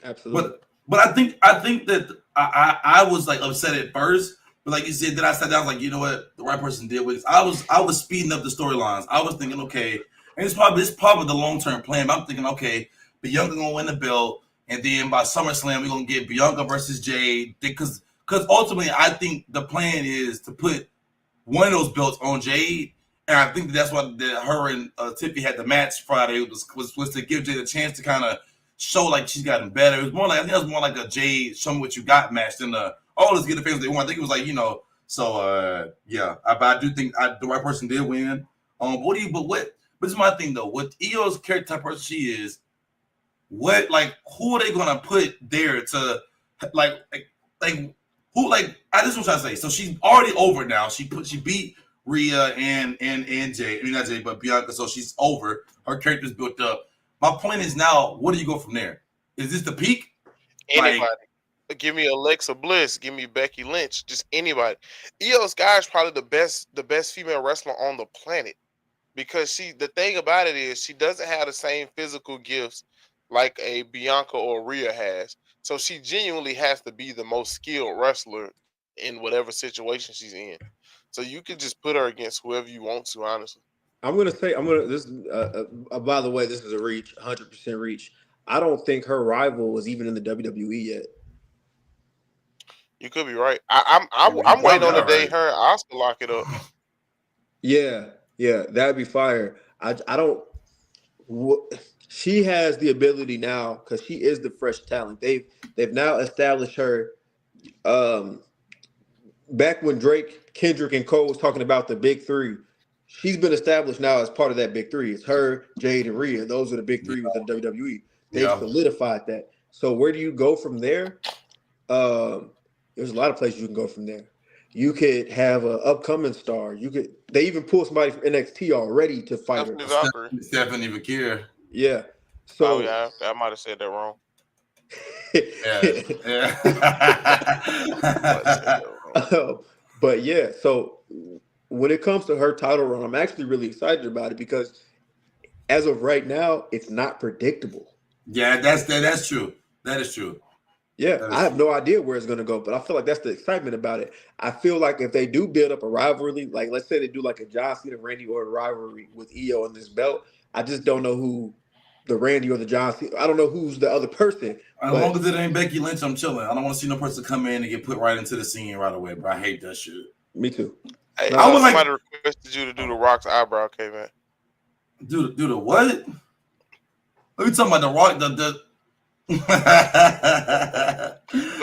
Absolutely. But I think that I was like upset at first, but like you said, then I sat down like, you know what, the right person did with this. I was speeding up the storylines. I was thinking, okay, and it's probably the long-term plan. But I'm thinking, okay, Bianca gonna win the belt, and then by SummerSlam we're gonna get Bianca versus Jade, because ultimately I think the plan is to put one of those belts on Jade, And I think that's what her and Tiffy had the match Friday was to give Jade a chance to kind of show like she's gotten better. It was more like I think it was more like a Jade show me what you got match than let's get the fans they want. I think it was like so yeah. But I do think the right person did win. But this is my thing though. What Io's character type person she is, who are they gonna put there to like who like I just was trying to say. So she's already over now. She beat Rhea and Jay. I mean not Jay, but Bianca. So she's over. Her character's built up. My point is now, where do you go from there? Is this the peak? Anybody. Give me Alexa Bliss. Give me Becky Lynch. Just anybody. Io Sky is probably the best female wrestler on the planet. Because the thing about it is she doesn't have the same physical gifts like a Bianca or Rhea has. So she genuinely has to be the most skilled wrestler in whatever situation she's in. So you can just put her against whoever you want to, honestly. By the way, this is a reach, 100% reach. I don't think her rival is even in the WWE yet. You could be right. I'm waiting on the day her and Asuka lock it up. Yeah, that'd be fire. She has the ability now because she is the fresh talent. They've now established her. Back when Drake, Kendrick, and Cole was talking about the big three, she's been established now as part of that big three. It's her, Jade, and Rhea. Those are the big three within WWE. They've solidified that. So where do you go from there? There's a lot of places you can go from there. You could have an upcoming star. They even pull somebody from NXT already to fight her. Stephanie McKeer. Yeah. So I might have said that wrong. But yeah, so when it comes to her title run, I'm actually really excited about it because as of right now, it's not predictable. Yeah, that's true. That is true. Yeah, I have no idea where it's going to go, but I feel like that's the excitement about it. I feel like if they do build up a rivalry, like let's say they do like a John Cena, Randy Orton rivalry with Io on this belt, I just don't know who the Randy or the John Cena. I don't know who's the other person. As long as it ain't Becky Lynch, I'm chilling. I don't want to see no person come in and get put right into the scene right away, but I hate that shit. Me too. Hey, somebody requested you to do the Rock's eyebrow, okay, man? Do the what? Are you talking about the Rock? But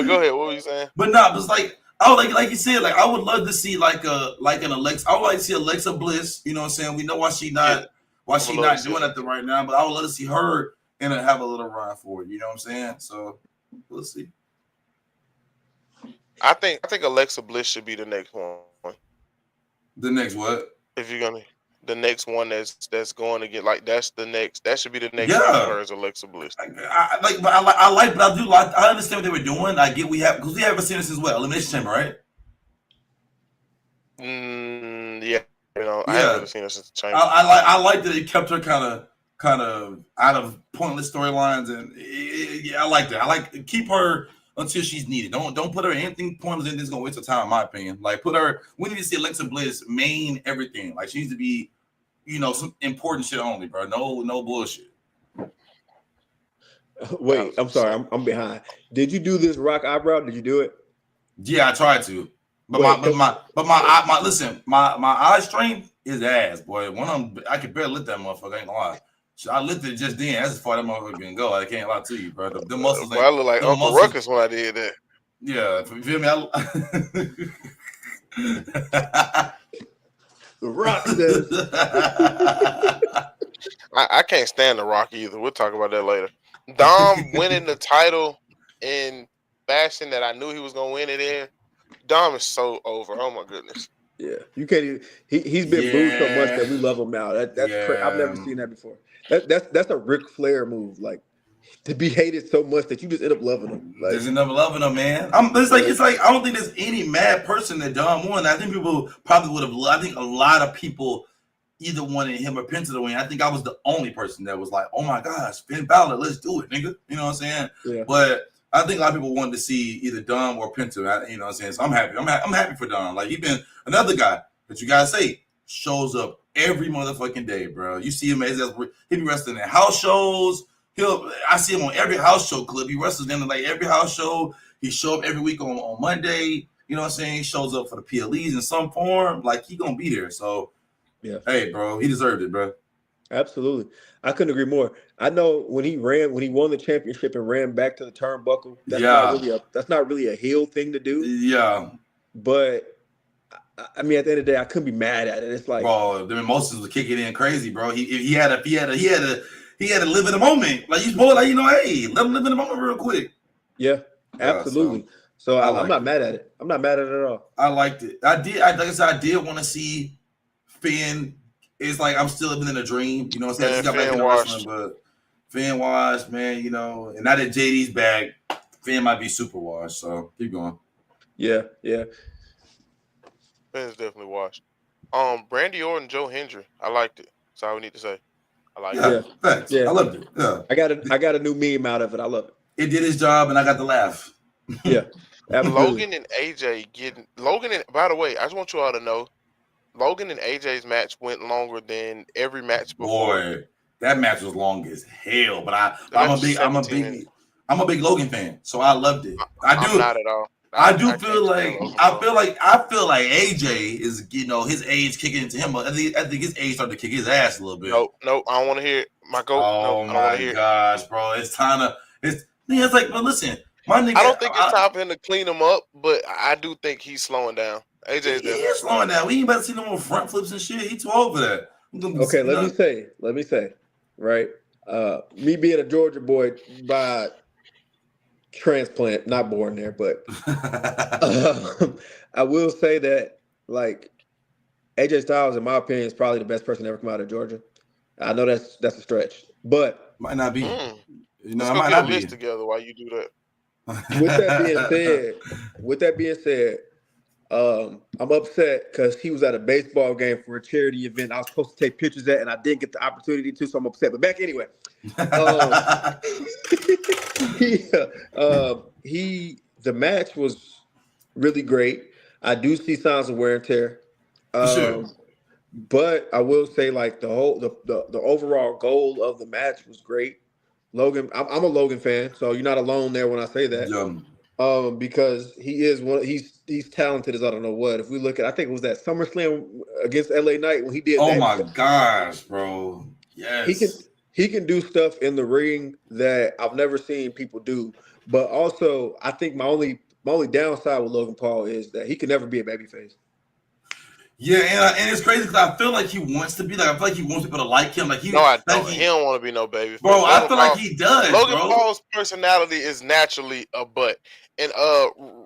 go ahead. What were you saying? But nah, it's like I would like you said, like I would love to see like an Alexa. I would like to see Alexa Bliss. You know what I'm saying? We know why she's not doing nothing right now, but I would love to see her and have a little run for it. You know what I'm saying? So we'll see. I think Alexa Bliss should be the next one. The next what? If you're gonna the next one that's going to get like that should be the next one for her as Alexa Bliss. I understand what they were doing. I get we haven't seen this as well. Elimination Chamber, right? Yeah. I haven't seen her since the Chamber. I like that it kept her kind of out of pointless storylines, and I like that. I like keep her until she's needed. Don't put her in anything pointless and it's gonna waste her time, in my opinion. Like put her. We need to see Alexa Bliss main everything. Like she needs to be, some important shit only, bro. No bullshit. Wait, I'm sorry, I'm behind. Did you do this Rock eyebrow? Did you do it? Yeah, I tried to. But my eye strength is ass, boy. One of them, I could barely lift that motherfucker. Ain't gonna lie. So I lifted it just then. That's as far that motherfucker can go. I can't lie to you, bro. The muscles. I look like Uncle Ruckus when I did that. Yeah, you feel me? The Rock says. I can't stand The Rock either. We'll talk about that later. Dom winning the title in fashion that I knew he was gonna win it in. Dom is so over. Oh my goodness. Yeah, you can't even. He's been booed so much that we love him now. That's crazy. I've never seen that before. That's a Ric Flair move, like to be hated so much that you just end up loving him. Like, just end up loving him, man. It's like I don't think there's any mad person that Dom won. I think people probably would have. I think a lot of people either wanted him or Penta to win. I think I was the only person that was like, "Oh my gosh, Finn Balor, let's do it, nigga." You know what I'm saying? Yeah. But I think a lot of people wanted to see either Dom or Penta. You know what I'm saying? So I'm happy. I'm happy for Dom. Like he's been another guy that you gotta say shows up every motherfucking day, bro. You see him he be wrestling at house shows. I see him on every house show clip. He wrestles in like every house show. He show up every week on Monday. You know what I'm saying? He shows up for the PLEs in some form. Like he gonna be there. So Yeah. Hey, bro, he deserved it, bro. Absolutely. I couldn't agree more. I know when he won the championship and ran back to the turnbuckle, Yeah, that's not really a heel thing to do. yeah, But I mean, at the end of the day, I couldn't be mad at it. It's like, bro. The emotions were kicking in crazy, bro. He had to live in the moment. Like you boy, like hey, let him live in the moment real quick. yeah, Yeah, so absolutely. So I I'm liked not it, mad at bro. it. I'm not mad at it at all. I liked it. Like I said, I did want to see Finn. It's like I'm still living in a dream. You know what I'm saying? I Man, just got back Finn into wrestling, washed. but Finn washed, man. And now that JD's back, Finn might be super washed. So keep going. Yeah, yeah, Finn's definitely washed. Brandy Orton, Joe Hendry. I liked it. That's all we need to say. I liked it. Yeah, yeah, facts. yeah. I loved it. Yeah, I got a new meme out of it. I love it. it did his job, and I got to laugh. Yeah, absolutely. Logan and AJ getting Logan and by the way, I just want you all to know, Logan and AJ's match went longer than every match before it. Boy, that match was long as hell. But The match was 17 minutes. I'm a big Logan fan, so I loved it. I'm not at all. I do I feel can't stand like Logan Paul. I feel like AJ is his age kicking into him. I think his age started to kick his ass a little bit. Nope, I don't want to hear it. My goat. Nope, Oh I don't want my to hear it. gosh, bro! It's time to. It's like, but listen, my nigga. I don't think it's time for him to clean him up, but I do think he's slowing down. AJ is He definitely is slowing down. We ain't about to see no more front flips and shit. He too old for that. Okay, let me say, right? Me being a Georgia boy by transplant, not born there, but I will say that like AJ Styles, in my opinion, is probably the best person to ever come out of Georgia. I know that's a stretch, but might not be. Let's It go might get a not list be. together while you do that. with that being said, I'm upset because he was at a baseball game for a charity event I was supposed to take pictures at, and I didn't get the opportunity to, so I'm upset. But back anyway, the match was really great. I do see signs of wear and tear, For sure. but I will say like the overall goal of the match was great. Logan, I'm a Logan fan, so you're not alone there when I say that. Yeah. Because he is he's talented as I don't know what. If we look at, I think it was that SummerSlam against LA Knight when he did Oh that. my gosh, bro. He can Yes. he can do stuff in the ring that I've never seen people do. But also, I think my only downside with Logan Paul is that he can never be a babyface. Yeah, and it's crazy because I feel like he wants to be like. I feel like he wants people to like him. No, I don't. He don't want to be no baby bro. face. I feel like he does, Logan bro. Paul's personality is naturally a butt. And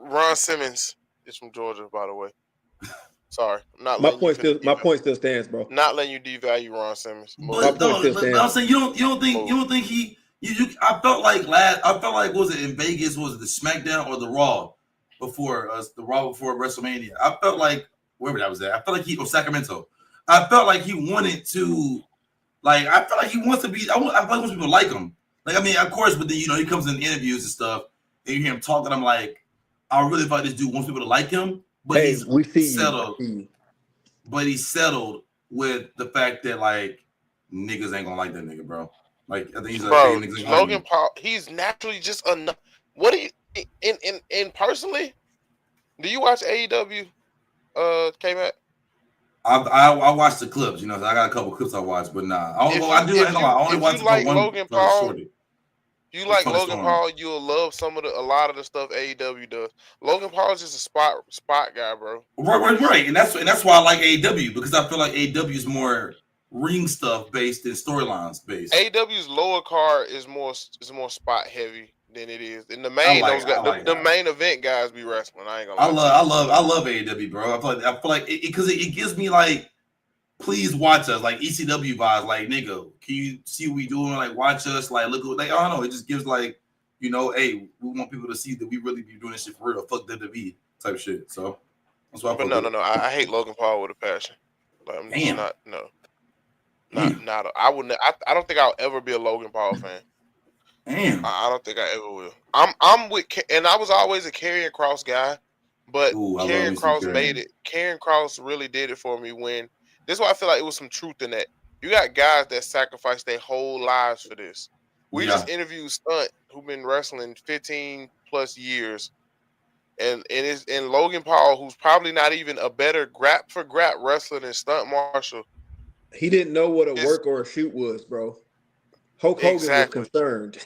Ron Simmons is from Georgia, by the way. Sorry, I'm not My letting point still stands, bro. Not letting you devalue Ron Simmons. My But point no, still but I'm stands. saying you don't think he you I felt like was it in Vegas, was it the SmackDown or the Raw before WrestleMania? I felt like wherever that was at. I felt like he or Sacramento. I felt like he wanted to I felt like he wants to be I feel like he wants people to like him. Like I mean, of course, but then he comes in interviews and stuff and you hear him talking, I'm like, I really feel like this dude wants people to like him, but Hey, he's we see settled. you. But he's settled with the fact that like niggas ain't gonna like that nigga, bro. Like I think he's like, bro, niggas ain't gonna like Logan me. Paul, he's naturally just enough. What do you in personally? Do you watch AEW? K-Mac? I watched the clips, so I got a couple clips I watched, but nah. I only watched you like one Logan Paul, shorty. you like Logan Paul, you'll love a lot of the stuff AEW does. Logan Paul is just a spot guy, bro. Right. And that's why I like AEW, because I feel like AEW is more ring stuff based than storylines based. AEW's lower card is more spot heavy than it is. In the main, the main event guys be wrestling. I ain't gonna lie. I love AEW, bro. I feel like because it gives me like, please watch us, like ECW vibes, like nigga, can you see what we doing? Like watch us, like look, like I don't know. It just gives like, hey, we want people to see that we really be doing this shit for real. Fuck WWE type shit. So that's why. But no. I hate Logan Paul with a passion. Like, I'm just not. I wouldn't. I don't think I'll ever be a Logan Paul fan. Damn. I don't think I ever will. I'm with, and I was always a Karrion Kross guy, but Karrion Kross made it. Karrion Kross really did it for me when. This is why I feel like it was some truth in that. You got guys that sacrifice their whole lives for this. We just interviewed Stunt, who's been wrestling 15 plus years, and Logan Paul, who's probably not even a better grap for grap wrestler than Stunt Marshall. He didn't know what a It's work or a shoot was, bro. Hulk Hogan was exactly. concerned.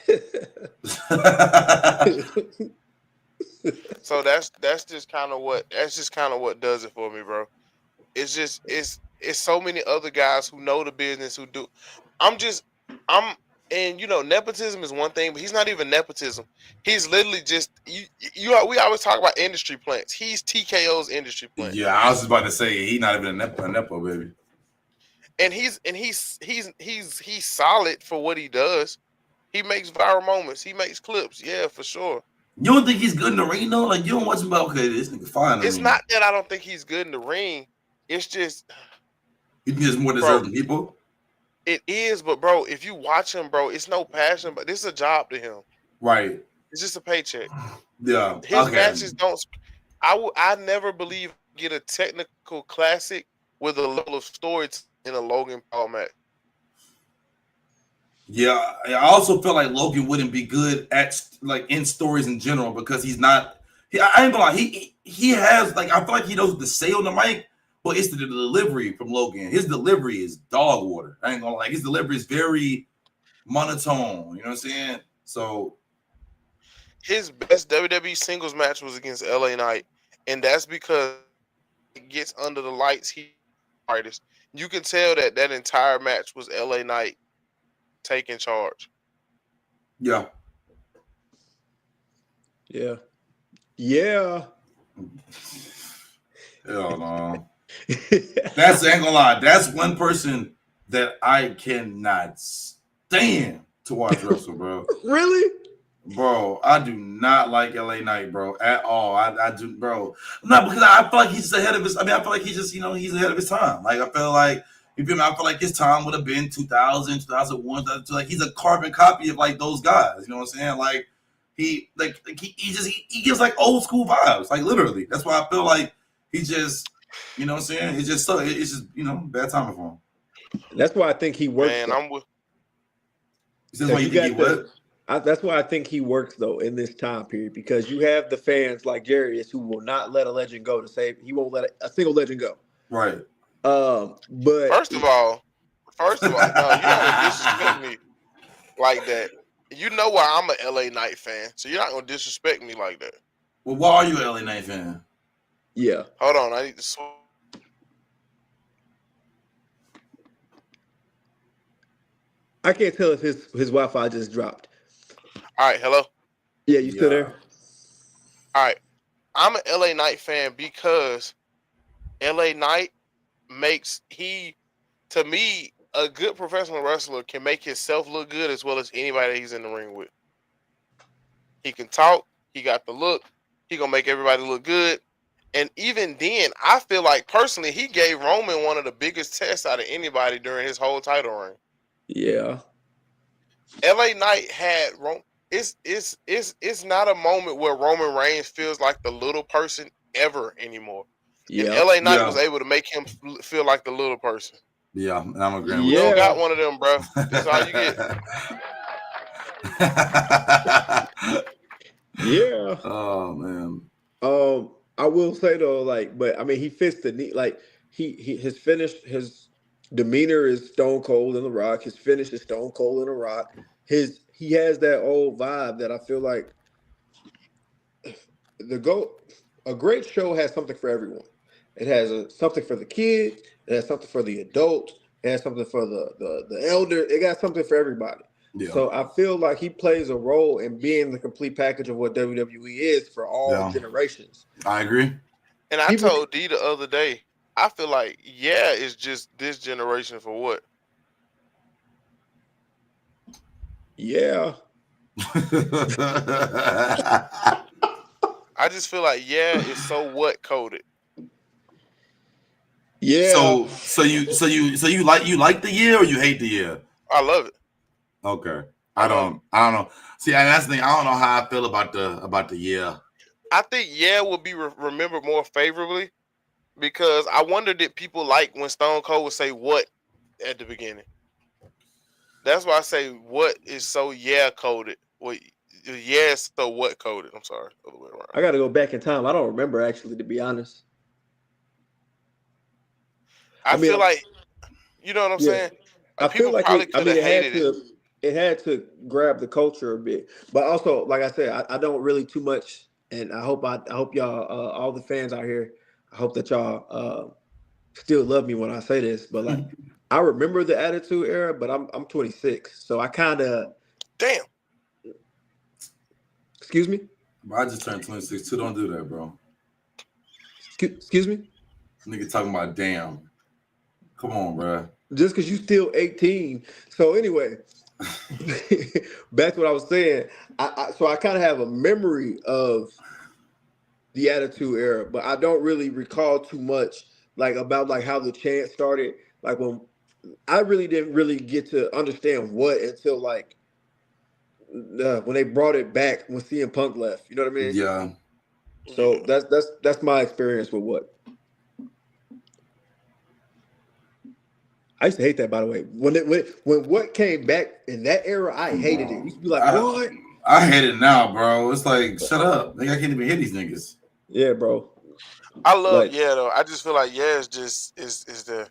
So that's just kind of what does it for me, bro. It's so many other guys who know the business who do. I'm just I'm and nepotism is one thing, but he's not even nepotism. He's literally just we always talk about industry plants. He's TKO's industry plant. Yeah, I was just about to say he not even a nepo baby. And he's solid for what he does. He makes viral moments. He makes clips. Yeah, for sure. You don't think he's good in the ring though? Like you don't watch him about okay, this nigga fine in the It's ring. not that I don't think he's good in the ring. It's just, You think there's more bro, deserving people? it is, but bro, if you watch him, bro, it's no passion, but this is a job to him. Right. It's just a paycheck. Yeah. His Okay. matches don't. I never believe get a technical classic with a level of story in a Logan Paul match. Yeah, I also feel like Logan wouldn't be good at like in stories in general because he's not. I ain't gonna lie. He has like I feel like he knows what to say on the mic, but it's the delivery from Logan. His delivery is dog water. I ain't gonna lie. His delivery is very monotone. You know what I'm saying? So His best WWE singles match was against LA Knight, and that's because it gets under the lights. He artist. You can tell that entire match was LA Knight taking charge. yeah, Yeah. Yeah. hell no. That's I ain't gonna lie. That's one person that I cannot stand to watch wrestle, bro. Really? Bro, I do not like LA Knight, bro, at all. I do, bro. No, because I feel like he's just ahead of his. I mean, I feel like he's just, he's ahead of his time. Like, I feel like, you feel me? I feel like his time would have been 2000, 2001, 2002. Like, he's a carbon copy of, like, those guys. You know what I'm saying? Like, he gives, like, old school vibes. Like, literally. That's why I feel like he just, you know what I'm saying? It's just, bad timing for him. That's why I think he works. Man, I'm with. That's why you think he would? That's why I think he works though in this time period because you have the fans like Jarius who will not let a legend go to say he won't let a single legend go. Right. But First of all, no, you're not gonna disrespect me like that. You know why I'm a LA Knight fan, so you're not gonna disrespect me like that. Well, why are you an LA Knight fan? Yeah. Hold on, I need to. I can't tell if his Wi-Fi just dropped. All right, hello. Yeah, you still there? All right, I'm an LA Knight fan because LA Knight to me, a good professional wrestler can make himself look good as well as anybody he's in the ring with. He can talk. He got the look. He gonna make everybody look good. And even then, I feel like personally, he gave Roman one of the biggest tests out of anybody during his whole title reign. Yeah. LA Knight had Roman. It's not a moment where Roman Reigns feels like the little person ever anymore. Yeah. And LA Knight was able to make him feel like the little person. Yeah, and I'm agreeing with you. You don't got one of them, bro. That's all you get. Yeah. Oh man. I will say though, like, but I mean, he fits the need. Like, his his demeanor is Stone Cold in The Rock. His finish is Stone Cold in The Rock. He has that old vibe that I feel like a great show has something for everyone. It has something for the kids. It has something for the adults. It has something for the elder. It got something for everybody. Yeah. So I feel like he plays a role in being the complete package of what WWE is for all generations. I agree. And I told D the other day, I feel like, it's just this generation for what? Yeah. I just feel like it's so what coded. Yeah. So you like the year or you hate the year? I love it. Okay. I don't know. See, and that's the thing. I don't know how I feel about the year. I think will be remembered more favorably because I wonder did people like when Stone Cold would say what at the beginning. That's why I say what is so coded. Well, so what coded. I'm sorry. Other way around. I got to go back in time. I don't remember actually, to be honest. I feel like You know what I'm Yeah. saying? I Like feel people like probably could have hated it. it had to grab the culture a bit. But also, like I said, I don't really too much, and I hope y'all all the fans out here, I hope that y'all still love me when I say this, but like I remember the Attitude Era, but I'm 26, so I kind of Damn. excuse me, Bro, I just turned 26 too. Don't do that, bro. excuse me, Nigga talking about damn. Come on, bro. just because you still 18. So anyway, back to what I was saying. So I kind of have a memory of the Attitude Era, but I don't really recall too much like about like how the chant started. Like when I really didn't really get to understand what until like when they brought it back when CM Punk left. You know what I mean? Yeah. So Yeah. that's my experience with what. I used to hate that, by the way. When what came back in that era, I hated it. It used to be like, what? I hate it now, bro. It's like, shut up. Nigga, I can't even hit these niggas. Yeah, bro. I love Like, though. I just feel like is just is the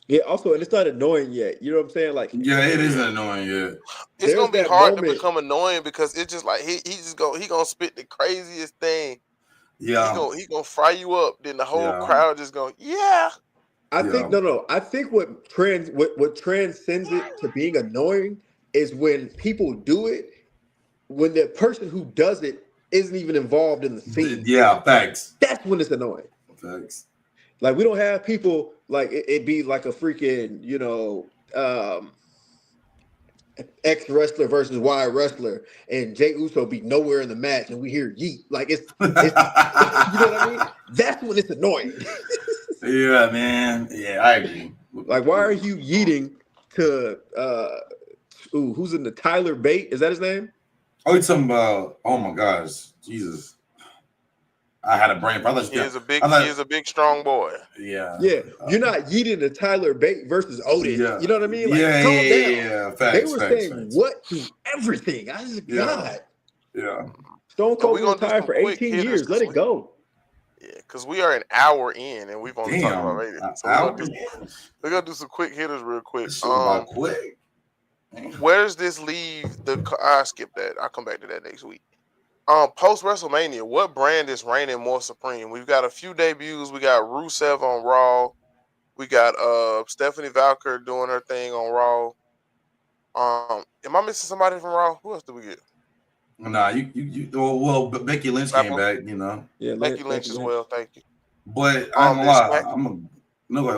yeah. Also, and it's not annoying yet. You know what I'm saying? Like, Yeah, it isn't yeah. annoying yet. It's there's gonna be that hard to moment. become annoying because it's just like he gonna spit the craziest thing. Yeah. He gonna fry you up. Then the whole Yeah. crowd just going, yeah. I think Yeah. no. I think what transcends it to being annoying is when people do it when the person who does it isn't even involved in the scene. Yeah, facts. That's when it's annoying. Facts. Like we don't have people like it be like a freaking X wrestler versus Y wrestler, and Jay Uso be nowhere in the match, and we hear yeet. Like it's you know what I mean? That's when it's annoying. Yeah, man. Yeah, I agree. Like why are you yeeting to who's in the Tyler Bate? Is that his name? Oh, you talking about? Oh my gosh, Jesus! I had a brain. I thought, He is a big I he thought, is a big strong boy. yeah, Yeah, you're not yeeting to Tyler Bate versus Otis. yeah, You know what I mean? Like, yeah, calm yeah, down. yeah. They Facts, were facts, saying facts. what to everything. I just Yeah, God. yeah. Stone So Cold we're been gonna do retired some for quick 18 hitters years. Let it go. because we are an hour in and we've only talked about Damn, 80. an So hour? we're gonna do some quick hitters real quick. This shit went by quick. Where does this leave I skip that. I'll come back to that next week. Post WrestleMania, what brand is reigning more supreme? We've got a few debuts. We got Rusev on Raw. We got Stephanie Valkyrie doing her thing on Raw. Am I missing somebody from Raw? Who else do we get? Nah, but Becky Lynch came Clapper? back, you know. Yeah, Becky Becky Lynch as Lynch. well. Thank you. But I ain't gonna Then lie, no, go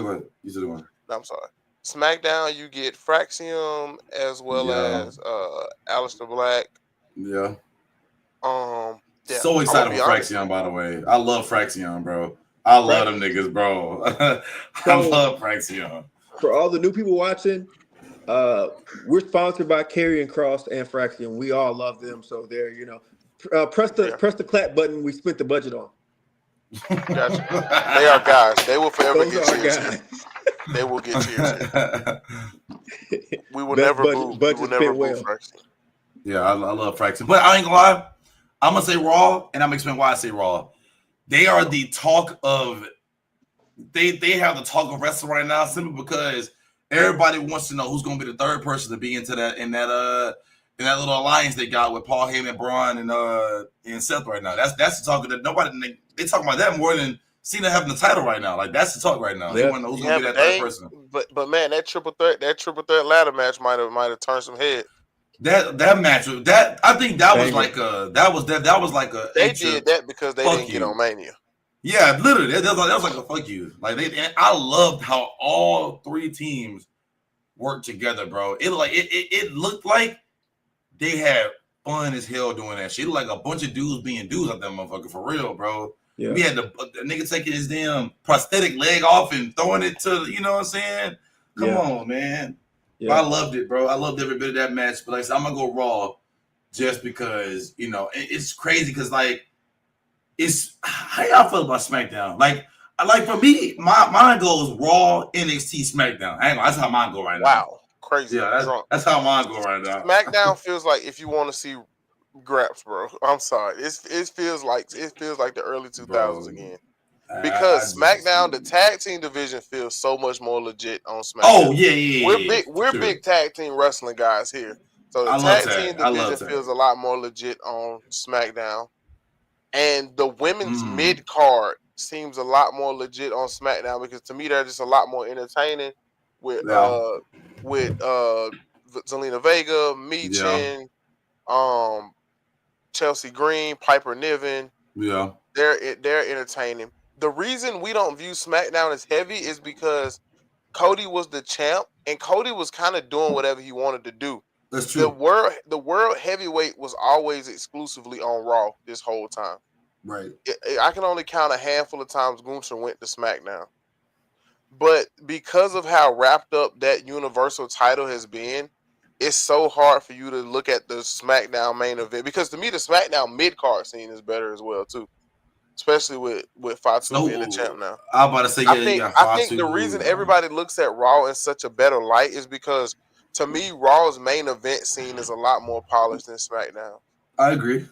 ahead. You said one. no, I'm sorry. SmackDown, you get Fraxium as well Yeah, as Aleister Black. yeah. Yeah, So I'm gonna excited be for honest. Fraxion, by the way. I love Fraxion, bro. I love Frax. them niggas, bro. I So love Fraxion. for all the new people watching, we're sponsored by Karrion Cross and Fraxion. We all love them. So there, press Yeah, the clap button. We spent the budget on. gotcha. They are guys. They will forever Those get are our cheers here. guys. They will get cheers here. We will Best never boo. We will budget never spent boo well. Fraxion. Yeah, I love Fraxion. But I ain't gonna lie. I'm gonna say Raw, and I'm gonna explain why I say Raw. They are the talk of they have the talk of wrestling right now, simply because everybody wants to know who's gonna be the third person to be into that in that little alliance they got with Paul Heyman, Braun, and Seth right now. That's the talk that nobody they talk about that more than Cena having the title right now. Like that's the talk right now. They Yeah. want to know who's Yeah, gonna be but that third person. but man, that triple threat ladder match might have turned some heads. That match I think that was Banger. like that was like a They extra did that because they fuck didn't get you. on Mania. Yeah, literally, that was like a fuck you. Like I loved how all three teams worked together, bro. It looked like they had fun as hell doing that shit. It looked like a bunch of dudes being dudes out that motherfucker for real, bro. Yeah. We had the nigga taking his damn prosthetic leg off and throwing it to, you know what I'm saying? Come on, man. Yeah. But I loved it, bro. I loved every bit of that match. But like I said, I'm gonna go Raw just because, it's crazy because it's how y'all feel about SmackDown? Like for me, mine goes Raw, NXT, SmackDown. That's how mine go right now. Wow, crazy. Yeah, that's how mine go right now. SmackDown feels like if you want to see graps, bro. I'm sorry. It feels like the early 2000s again. Because just SmackDown, the tag team division feels so much more legit on SmackDown. Oh yeah. We're Sure. big tag team wrestling guys here. So the I love tag team tag. I love division tag. feels a lot more legit on SmackDown. And the women's Mm. mid card seems a lot more legit on SmackDown because to me they're just a lot more entertaining with Yeah. Zelina Vega, Yeah. Michin, Chelsea Green, Piper Niven. Yeah. They're entertaining. The reason we don't view SmackDown as heavy is because Cody was the champ and Cody was kind of doing whatever he wanted to do. That's The true. world heavyweight was always exclusively on Raw this whole time. Right. I can only count a handful of times Gunther went to SmackDown. But because of how wrapped up that Universal title has been, it's so hard for you to look at the SmackDown main event because to me the SmackDown mid card scene is better as well too, especially with Fatu being the champ So now. I'm about to say, yeah, you got I think the Fatu. reason everybody looks at Raw in such a better light is because to me Raw's main event scene is a lot more polished than SmackDown. I agree.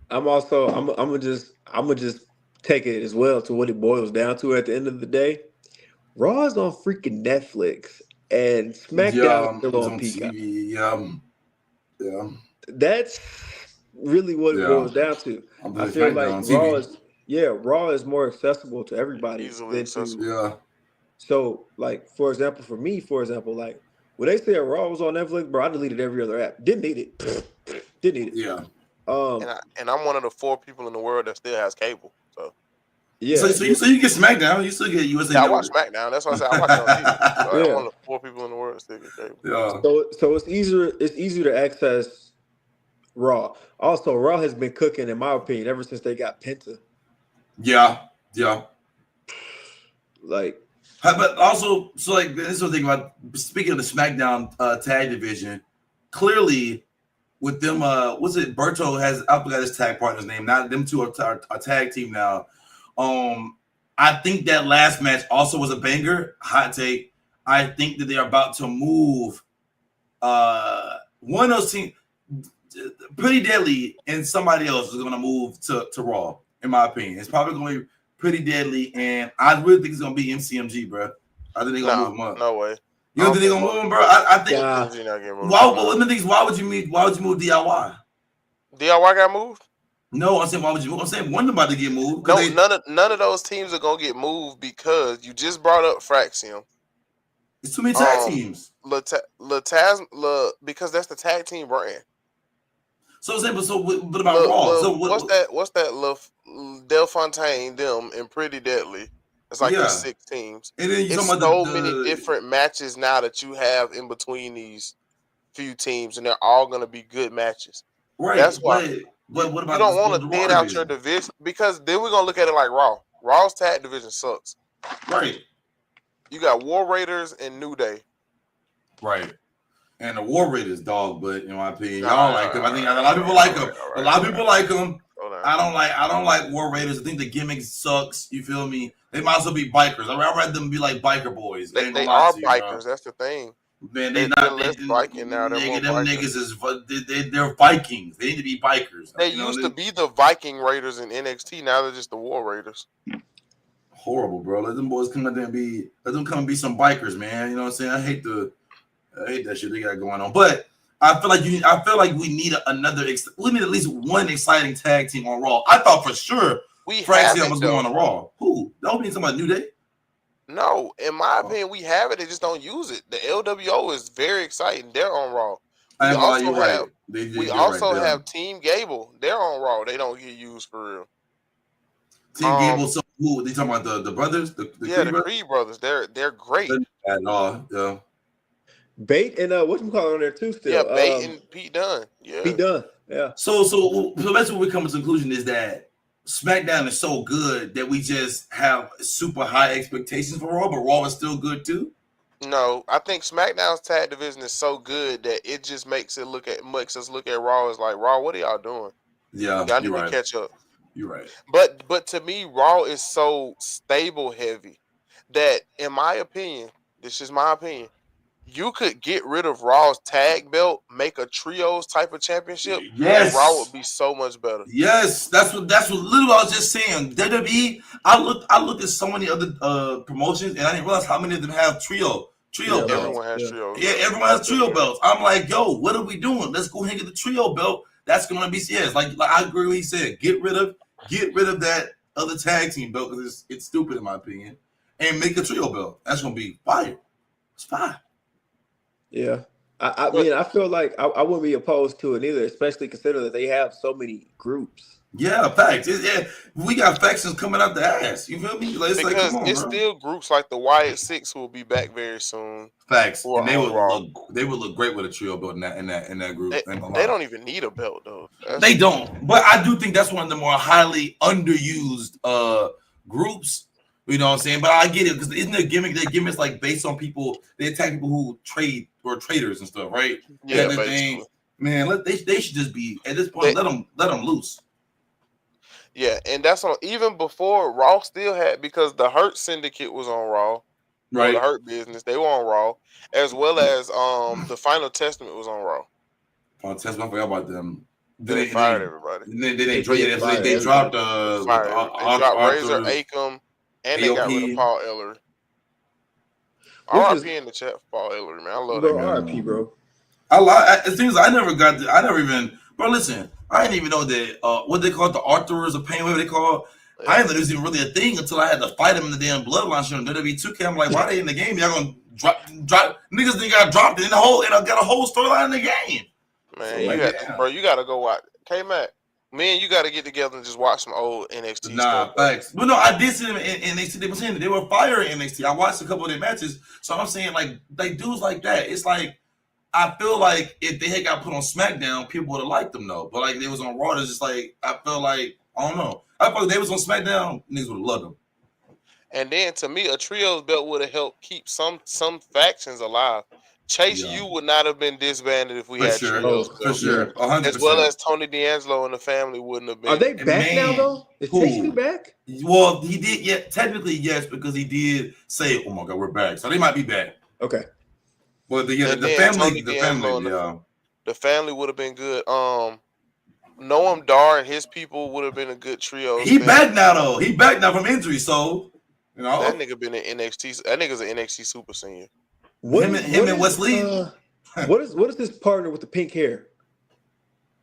I'm gonna just take it as well to what it boils down to at the end of the day. Raw is on freaking Netflix and SmackDown is Yeah, still it's on on Peacock. TV. Yeah. Yeah. That's really what it Yeah. boils down to. I'm I doing feel SmackDown like on TV. Raw is more accessible to everybody Easily than to. accessible. Yeah. So, like, for example, like when they said Raw was on Netflix, bro, I deleted every other app. Didn't need it. Didn't need it. Yeah. And I'm one of the 4 people in the world that still has cable. So Yeah, So you get SmackDown. You still get USA yeah, I watch Network. SmackDown. That's why I said I watch it on TV. So I'm yeah. one of the 4 people in the world that still get cable. Yeah. So it's easier. It's easier to access Raw. Also, Raw has been cooking, in my opinion, ever since they got Penta. Yeah. Yeah. Like, But also, so like this is the thing about speaking of the SmackDown tag division. Clearly, with them, what's it? Berto has I forgot his tag partner's name. Now them two are a tag team now. I think that last match also was a banger. Hot take. I think that they are about to move. One of those teams, Pretty Deadly, and somebody else is going to move to Raw. In my opinion, it's probably going to be Pretty Deadly, and I really think it's going to be MCMG, bro. I think they're going to move him up. No way. You don't think they're going to move him, bro? I think. MCMG not getting moved. Why would you move DIY? DIY got moved? No, I'm saying why would you move? I'm saying one about to get moved. No, none of those teams are gonna get moved because you just brought up Fraxium. It's too many tag teams. Because that's the tag team brand. So what about Raw? So what's that? Del Fontaine, them, and Pretty Deadly. It's like there's 6 teams. And then you it's so many different matches now that you have in between these few teams, and they're all gonna be good matches. Right. That's why. But what about you don't want to thin out your division because then we're gonna look at it like Raw. Raw's tag division sucks. Right. You got War Raiders and New Day. Right. And the War Raiders, dog, but in my opinion, y'all like them. I think a lot of people like them. A lot of people like them. I don't like War Raiders. I think the gimmick sucks. You feel me? They might as well be bikers. I'd rather them be like biker boys. They are bikers. That's the thing. Man, they're less Biking now. They're more them bikers. niggas is they're Vikings. They need to be bikers. They used to be the Viking Raiders in NXT. Now they're just the War Raiders. Horrible, bro. Let them boys come out there and be some bikers, man. You know what I'm saying? I hate that shit they got going on. But I feel like we need we need at least one exciting tag team on Raw. I thought for sure Fraxium was going on Raw. Who? That mean somebody New Day? No, in my opinion, we have it. They just don't use it. The LWO is very exciting. They're on Raw. We also have Team Gable. They're on Raw. They don't get used for real. Team Gable. So who? They talking about the brothers? The Creed brothers. They're great. Yeah. Bait and what you call it on there too? Still, yeah, Bait and Pete Dunne. Yeah, Pete Dunne. Yeah. So that's what we come to the conclusion is that SmackDown is so good that we just have super high expectations for Raw, but Raw is still good too. No, I think SmackDown's tag division is so good that it just makes us look at Raw as like, Raw, what are y'all doing? Yeah, y'all need to catch up. You're right. But to me, Raw is so stable heavy that, in my opinion, this is my opinion, you could get rid of Raw's tag belt, make a trios type of championship, and Raw would Yes. be so much better. Yes, that's what literally I was just saying. WWE, I looked at so many other promotions and I didn't realize how many of them have trio Yeah, belts. Everyone has trios. Yeah, everyone has trio belts. I'm like, yo, what are we doing? Let's go ahead and get the trio belt. That's gonna be like I agree with what he said. Get rid of that other tag team belt because it's stupid in my opinion. And make a trio belt. That's gonna be fire. It's fire. yeah. I But mean, I feel like I wouldn't be opposed to it either, especially considering that they have so many groups. Yeah, facts. Yeah, we got factions coming out the ass. You feel me? Like, it's like, come because on, it's bro. still groups like the Wyatt Six who will be back very soon, Facts, who and are they on would Raw. look great with a trio built in that group. They, Ain't gonna they lie. don't even need a belt though. That's They the thing. don't, but I do think that's one of the more highly underused groups. You know what I'm saying? But I get it because isn't their gimmick? Their gimmick's like based on people. They attack people who trade or traders and stuff, right? Is that Yeah, the thing? basically. Man, they should just be at this point. They, Let them loose. yeah, and that's on even before Raw still had because the Hurt Syndicate was on Raw or the Right? Hurt Business. They were on Raw, as well as the Final Testament was on Raw. Oh, test I forgot about them. Then Then they they, fired everybody. They did fire they dropped everybody. They with fired They dropped Razor, Arthur Akam, and they got rid of AOP. Paul Eller. Which is, RIP in the chat for Paul Eller, man. I love that bro, guy. RP, Man. bro. It seems I never got. I never even. Bro, listen. I didn't even know that. What they call it, the Arthurs of Pain. Whatever they call. It. I Yeah, didn't know it was even really a thing until I had to fight him in the damn Bloodline show on WWE 2K. I'm like, why they in the game? Y'all gonna drop niggas? They got dropped in the whole and got a whole storyline in the game. So man, I'm you like, got to, damn. bro. You got to go watch. K Mac, me and you got to get together and just watch some old NXT stuff, Nah, bro. facts. But no, I did see them in NXT. They were saying that they were fire in NXT. I watched a couple of their matches. So I'm saying like dudes like that. It's like I feel like if they had got put on SmackDown, people would have liked them though. But like they was on Raw, it's just like I feel like I don't know. I feel like they was on SmackDown, niggas would have loved them. And then to me, a trios belt would have helped keep some factions alive. Chase Yeah, U would not have been disbanded if we for had sure, Oh, trios for belt, yeah. sure, 100%. as well as Tony D'Angelo and the family wouldn't have Are been. they And back now man, though? Is Chase U who? back? Well, he did. Yeah, technically yes, because he did say, "Oh my God, we're back." So they might be back. Okay. But And then Tony the family, D'Angelo and yeah. the family would have been good. Noam Dar and his people would have been a good trios He thing. back now though. He back now from injury, so you That know nigga been in NXT. That nigga's an NXT super senior. him and Wesley. What is this partner with the pink hair?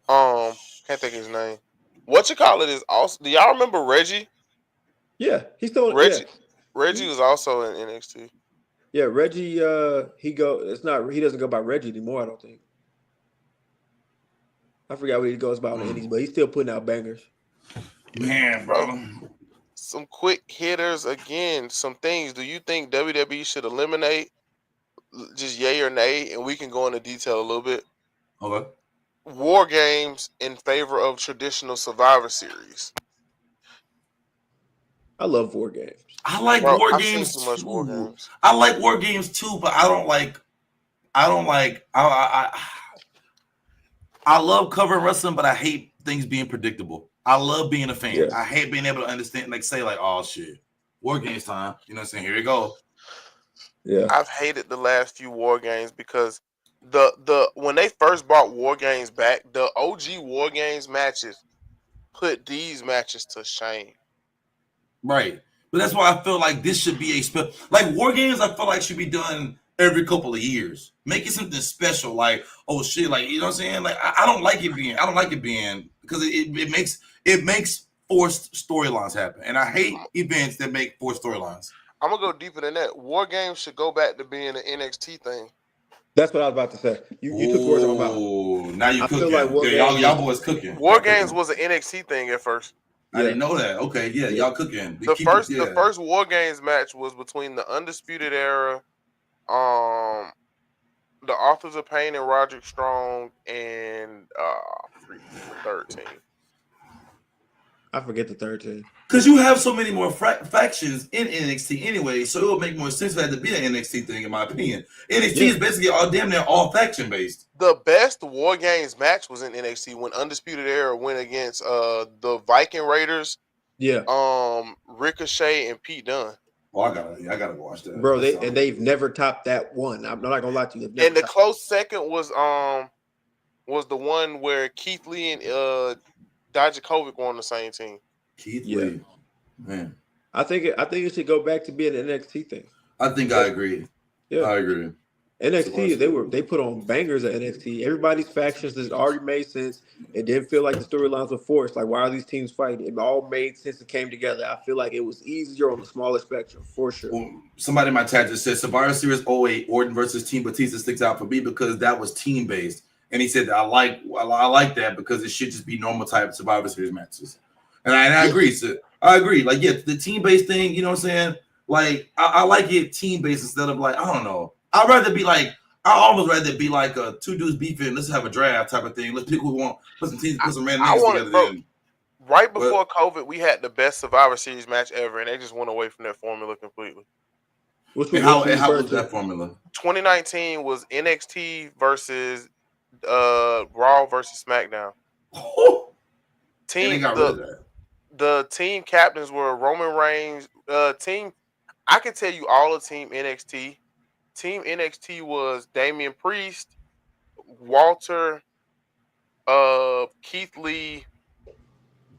Can't think of his name. What you call it is also. Do y'all remember Reggie? Yeah, he's still Reggie was also in NXT. yeah. Reggie, he doesn't go by Reggie anymore. I don't think. I forgot what he goes by on the Indies, but he's still putting out bangers. Man, Bro, bro. some quick hitters again. Some things. Do you think WWE should eliminate just yay or nay, and we can go into detail a little bit? Okay. War games in favor of traditional Survivor Series. I love war games. I like Bro, war I've seen games too much war too. games. I like war games too, but I don't like. I love covering wrestling, but I hate things being predictable. I love being a fan. Yeah. I hate being able to understand, like say, like, oh shit, war games time. You know what I'm saying? Here we go. Yeah. I've hated the last few war games because the when they first brought war games back, the OG war games matches put these matches to shame. Right. But that's why I feel like this should be like war games. I feel like should be done every couple of years. Make it something special. Like, oh shit, like you know what I'm saying. Like I don't like it being because it makes forced storylines happen, and I hate events that make forced storylines. I'm gonna go deeper than that. War games should go back to being an NXT thing. That's what I was about to say. You took the words out of my mouth. Oh, now you I cooking. feel like war Yeah, games y'all boys cooking. War Y'all games cooking. was an NXT thing at first. I didn't know that. Okay, yeah, y'all cooking. The first War Games match was between the Undisputed Era, the Authors of Pain and Roderick Strong, and the third team. I forget the third team. Because you have so many more factions in NXT anyway, so it would make more sense for that to be an NXT thing, in my opinion. NXT is basically damn near all faction based. The best War Games match was in NXT when Undisputed Era went against the Viking Raiders, Yeah. Ricochet and Pete Dunne. Oh, I gotta watch that. Bro, they've never topped that one. I'm not gonna lie to you. And the close second was the one where Keith Lee and Dijakovic were on the same team. Keith Lee, man. I think it should go back to being an NXT thing. I think I agree. Yeah, I agree. NXT, they put on bangers at NXT. Everybody's factions that already made sense. It didn't feel like the storylines were forced. Like, why are these teams fighting? It all made sense and came together. I feel like it was easier on the smaller spectrum, for sure. Well, somebody in my chat just said Survivor Series 08, Orton versus Team Batista sticks out for me because that was team based. And he said I like that because it should just be normal type Survivor Series matches. And I agree. So I agree. Like, yeah, the team based thing, you know what I'm saying? Like, I like it team based instead of like, I don't know. I'd rather be like, I almost rather be like a two dudes beefing. Let's have a draft type of thing. Let's pick who we want. Put some teams, put some random names together. Bro, right before COVID, we had the best Survivor Series match ever, and they just went away from that formula completely. How was that formula? 2019 was NXT versus Raw versus SmackDown. And they got rid of that. The team captains were Roman Reigns. I can tell you all of Team NXT. Team NXT was Damian Priest, Walter, Keith Lee.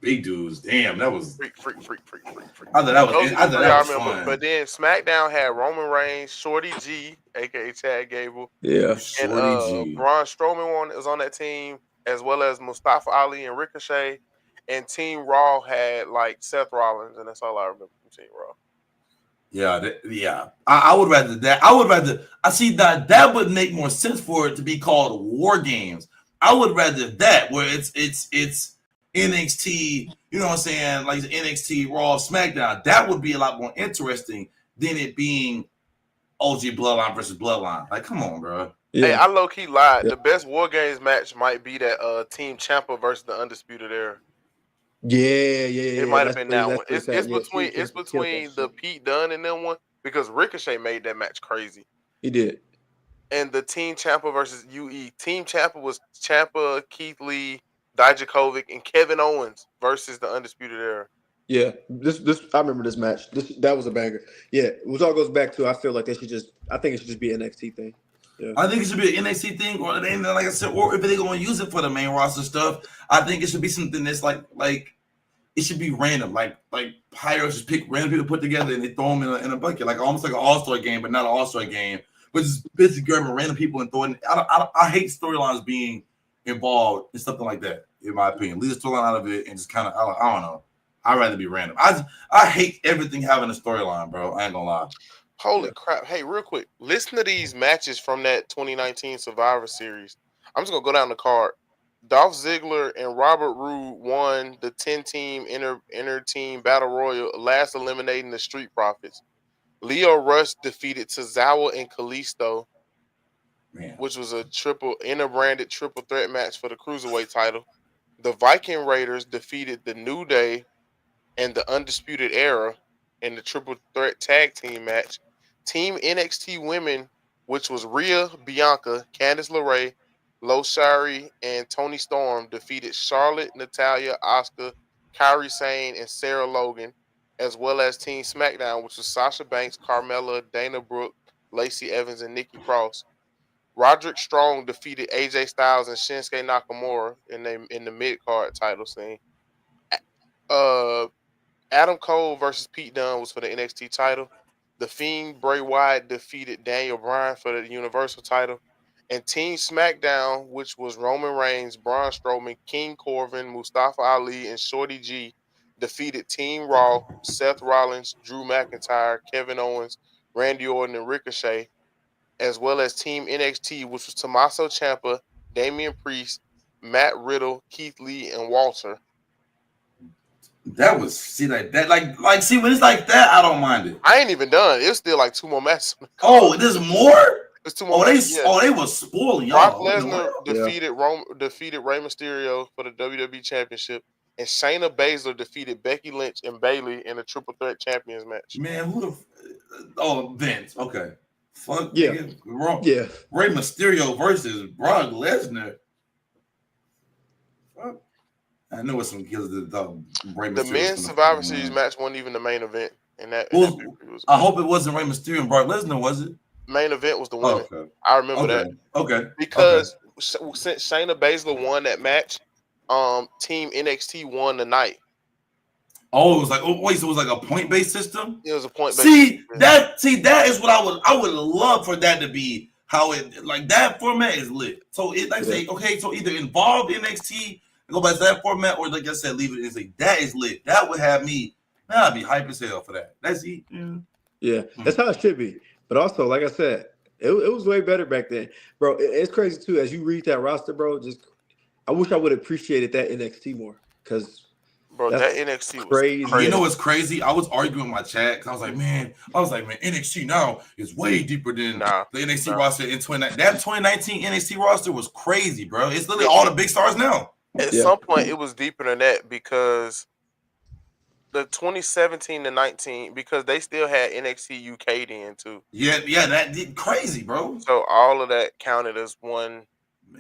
Big dudes. Damn, that was freak. I thought that was fun. But then SmackDown had Roman Reigns, Shorty G, aka Chad Gable. Yeah. And Braun Strowman was on that team, as well as Mustafa Ali and Ricochet. And Team Raw had like Seth Rollins, and that's all I remember from Team Raw. Yeah. I would rather that. I see that would make more sense for it to be called War Games. I would rather that where it's NXT, you know what I'm saying, like NXT Raw SmackDown. That would be a lot more interesting than it being OG Bloodline versus Bloodline. Like, come on, bro. Yeah. Hey, I low key lied. Yeah. The best War Games match might be that Team Ciampa versus the Undisputed Era. Yeah. It might have been that one. It's between the Pete Dunne and them one because Ricochet made that match crazy. He did. And the Team Ciampa versus UE. Team Ciampa was Ciampa, Keith Lee, Dijakovic, and Kevin Owens versus the Undisputed Era. Yeah, this I remember this match. That was a banger. Yeah, which all goes back to I feel like I think it should just be an NXT thing. Yeah. I think it should be an NXT thing, or like I said, or if they're going to use it for the main roster stuff, I think it should be something that's like it should be random, like Pyro just pick random people put together and they throw them in a bucket, like almost like an all-star game, but not an all-star game, but just basically grabbing random people and throwing. I hate storylines being involved in something like that. In my opinion, leave the storyline out of it and just kind of I don't know. I'd rather be random. I hate everything having a storyline, bro. I ain't gonna lie. Holy crap. Hey, real quick, listen to these matches from that 2019 Survivor Series. I'm just going to go down the card. Dolph Ziggler and Robert Roode won the 10-team inter-team battle royal, last eliminating the Street Profits. Leo Rush defeated Tozawa and Kalisto, which was a inter-branded triple threat match for the Cruiserweight title. The Viking Raiders defeated the New Day and the Undisputed Era in the triple threat tag team match. Team NXT Women, which was Rhea, Bianca, Candice LeRae, Lo Shari, and Toni Storm, defeated Charlotte, Natalya, Asuka, Kairi Sane, and Sarah Logan, as well as Team SmackDown, which was Sasha Banks, Carmella, Dana Brooke, Lacey Evans, and Nikki Cross. Roderick Strong defeated AJ Styles and Shinsuke Nakamura in the mid-card title scene. Adam Cole versus Pete Dunne was for the NXT title. The Fiend Bray Wyatt defeated Daniel Bryan for the Universal title. And Team SmackDown, which was Roman Reigns, Braun Strowman, King Corbin, Mustafa Ali, and Shorty G, defeated Team Raw, Seth Rollins, Drew McIntyre, Kevin Owens, Randy Orton, and Ricochet, as well as Team NXT, which was Tommaso Ciampa, Damian Priest, Matt Riddle, Keith Lee, and Walter. That was when it's like that, I don't mind it. I ain't even done. It was still like 2 more matches. Oh, there's more? There's 2 more matches. They were spoiling y'all. Brock Lesnar defeated Rey Mysterio for the WWE Championship, and Shayna Baszler defeated Becky Lynch and Bayley in a triple threat champions match. Man, Vince. Okay. Fuck yeah. Rey Mysterio versus Brock Lesnar. Fuck. I know it's some kills the men's Survivor Series match wasn't even the main event, And that Well, pay-per-view was I amazing. hope it wasn't Rey Mysterio and Brock Lesnar, was it? Main event was the Oh, women. okay. I remember Okay. that Okay. because since Shayna Baszler won that match, Team NXT won the night. Oh, it was like, oh wait, so it was like a point-based system? It was a point-based See, system. that is what I would love for that to be how it like that format is lit. So it like say, okay, so either involve NXT and go back to that format, or like I said, leave it and say that is lit. That would have me, man, I'd be hype as hell for that. That's it. Yeah, that's how it should be. But also, like I said, it was way better back then, bro. It's crazy too. As you read that roster, bro, just I wish I would have appreciated that NXT more, because Bro, that's that NXT was crazy. crazy. You know what's crazy? I was arguing in my chat because I was like, man, NXT now is way deeper than the NXT roster in 2019. That 2019 NXT roster was crazy, bro. It's literally all the big stars now. At some point, it was deeper than that because the 2017 to 19, because they still had NXT UK then too. Yeah, that did crazy, bro. So all of that counted as one,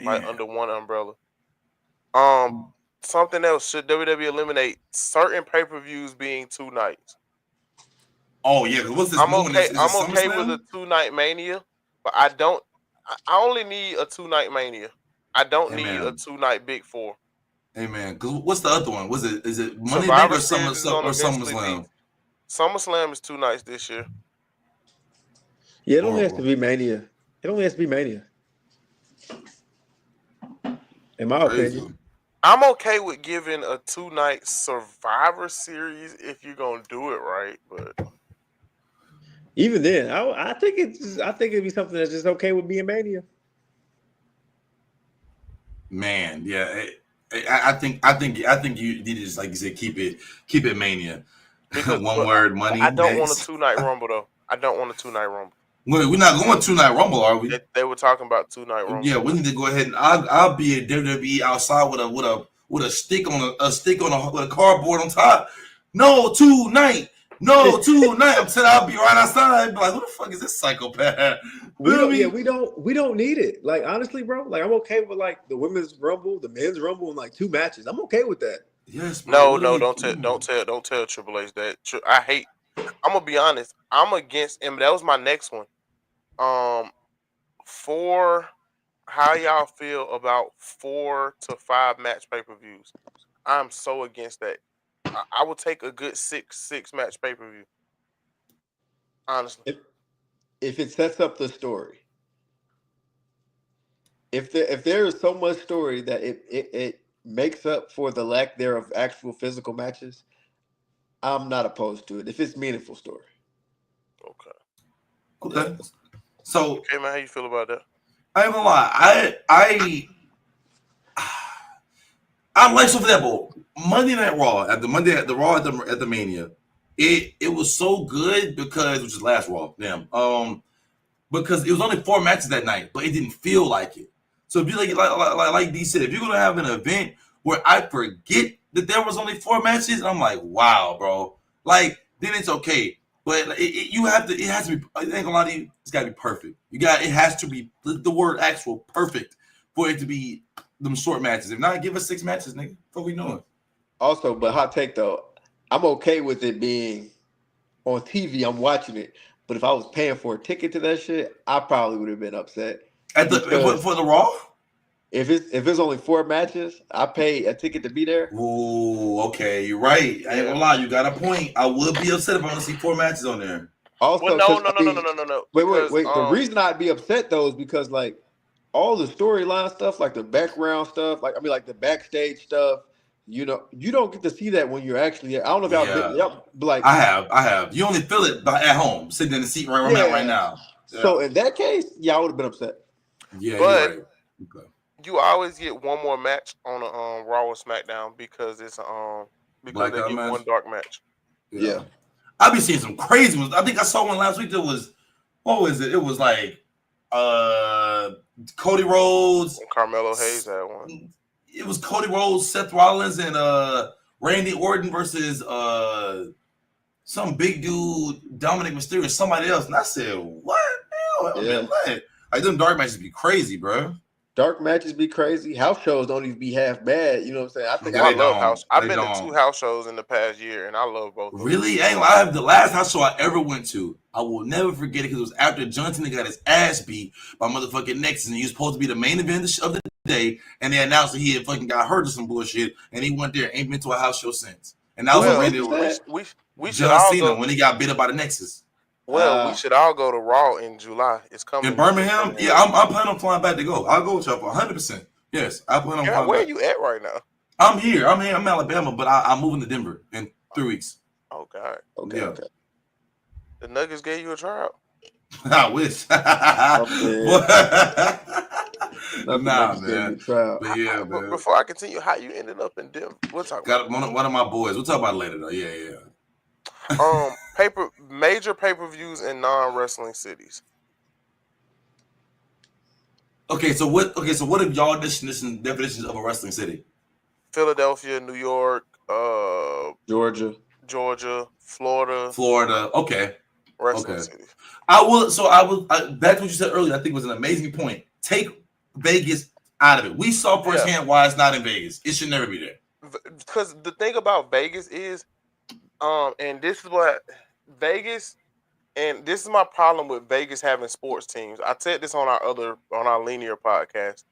like under one umbrella. Something else, should WWE eliminate certain pay-per-views being 2 nights? Oh yeah, because what's this? I'm new one? okay. Is I'm okay SummerSlam? with a 2-night Mania, but I don't. I only need a 2-night Mania. I don't need a 2-night Big Four. Hey man, because what's the other one? Is it Monday Survivor Night or Series is on SummerSlam? SummerSlam is 2 nights this year. Yeah, it only has to be Mania. It only has to be Mania. In my opinion. I'm okay with giving a 2-night Survivor Series if you're gonna do it right, but even then, I think it'd be something that's just okay with being Mania. Man, yeah, I think you need to just, like you said, keep it Mania. Because, one word, money. I don't want a 2-night Rumble though. I don't want a 2-night Rumble. We're not going 2-night Rumble, are we? They were talking about 2-night Rumble. Yeah, we need to go ahead and I'll be at WWE outside with a stick on with a cardboard on top. No 2-night. No 2-night. I'm saying I'll be right outside. Be like, who the fuck is this psychopath? We don't need it. Like, honestly, bro. Like, I'm okay with like the women's Rumble, the men's Rumble, and like 2 matches. I'm okay with that. Yes. Bro, no. Don't tell Triple H that. I hate. I'm gonna be honest. I'm against him. That was my next one. For how y'all feel about 4 to 5 match pay-per-views? I'm so against that. I would take a good 6 match pay-per-view. Honestly, if it sets up the story, if there is so much story that it makes up for the lack there of actual physical matches, I'm not opposed to it. If it's meaningful story. Okay. So, okay, man, how you feel about that? I ain't gonna lie. I like something that, but Monday Night Raw at the Mania, it was so good because it was just last Raw, because it was only 4 matches that night, but it didn't feel like it. So if you like D said, if you're gonna have an event where I forget that there was only 4 matches, and I'm like, wow, bro, like then it's okay. But it has to be. I ain't gonna lie to you. It's gotta be perfect. It has to be the word actual perfect for it to be them short matches. If not, give us 6 matches, nigga. What we doing? Also, but hot take though, I'm okay with it being on TV. I'm watching it, but if I was paying for a ticket to that shit, I probably would have been upset. For the Raw. If it's only 4 matches, I pay a ticket to be there. Ooh, okay, you're right. I ain't gonna lie, you got a point. I would be upset if I want to see 4 matches on there. Also, well, no. Wait. The reason I'd be upset though is because like all the storyline stuff, like the background stuff, like the backstage stuff. You don't get to see that when you're actually there. I don't know if y'all like. I have. You only feel it at home, sitting in the seat where I'm at right now. Yeah. So in that case, y'all would have been upset. Yeah, but you're right. Okay. You always get one more match on a Raw or SmackDown because it's because they get one dark match. Yeah. I've been seeing some crazy ones. I think I saw one last week that was, what was it? It was like Cody Rhodes. Carmelo Hayes had one. It was Cody Rhodes, Seth Rollins, and Randy Orton versus some big dude, Dominic Mysterio, somebody else. And I said, what? Man, like them dark matches be crazy, bro. dark matches be crazy. House shows don't even be half bad. You know what I'm saying? I think Yeah, Oh, I they love don't. house. I've They been to 2 don't. house shows in the past year, and I love both of them. Really? I ain't gonna lie. The last house show I ever went to, I will never forget it because it was after John Cena got his ass beat by motherfucking Nexus, and he was supposed to be the main event of the day, and they announced that he had fucking got hurt or some bullshit, and he went there, ain't been to a house show since. And that was Who when Well, was Randy that? we should John all Cena go. when he got beat up by the Nexus Well, we should all go to Raw in July. It's in coming to Birmingham. Yeah, Birmingham. I'm planning on flying back to go. I'll go with y'all for 100%. Yes, I plan on Yeah, flying where are back. you at right now? I'm here. I'm here. I'm in Alabama, but I'm moving to Denver in 3 weeks. Oh God, Okay, Yeah. okay. the Nuggets gave you a tryout. I wish. I'm dead. Nothing Nah, like getting man. you trial. But yeah, But man. before I continue, how you ended up in Denver? We'll talk about Got one of my boys. We'll talk about it later, though. Yeah, yeah. it. Major pay-per-views in non-wrestling cities. Okay, so what? Okay, so what are y'all definitions of a wrestling city? Philadelphia, New York, Georgia. Georgia, Florida, Florida. Okay, wrestling okay. cities. I will. So I will. Back to what you said earlier. I think was an amazing point. Take Vegas out of it. We saw Yeah. firsthand why it's not in Vegas. It should never be there. Because the thing about Vegas is, and this is what Vegas, and this is my problem with Vegas having sports teams. I said this on our linear podcast.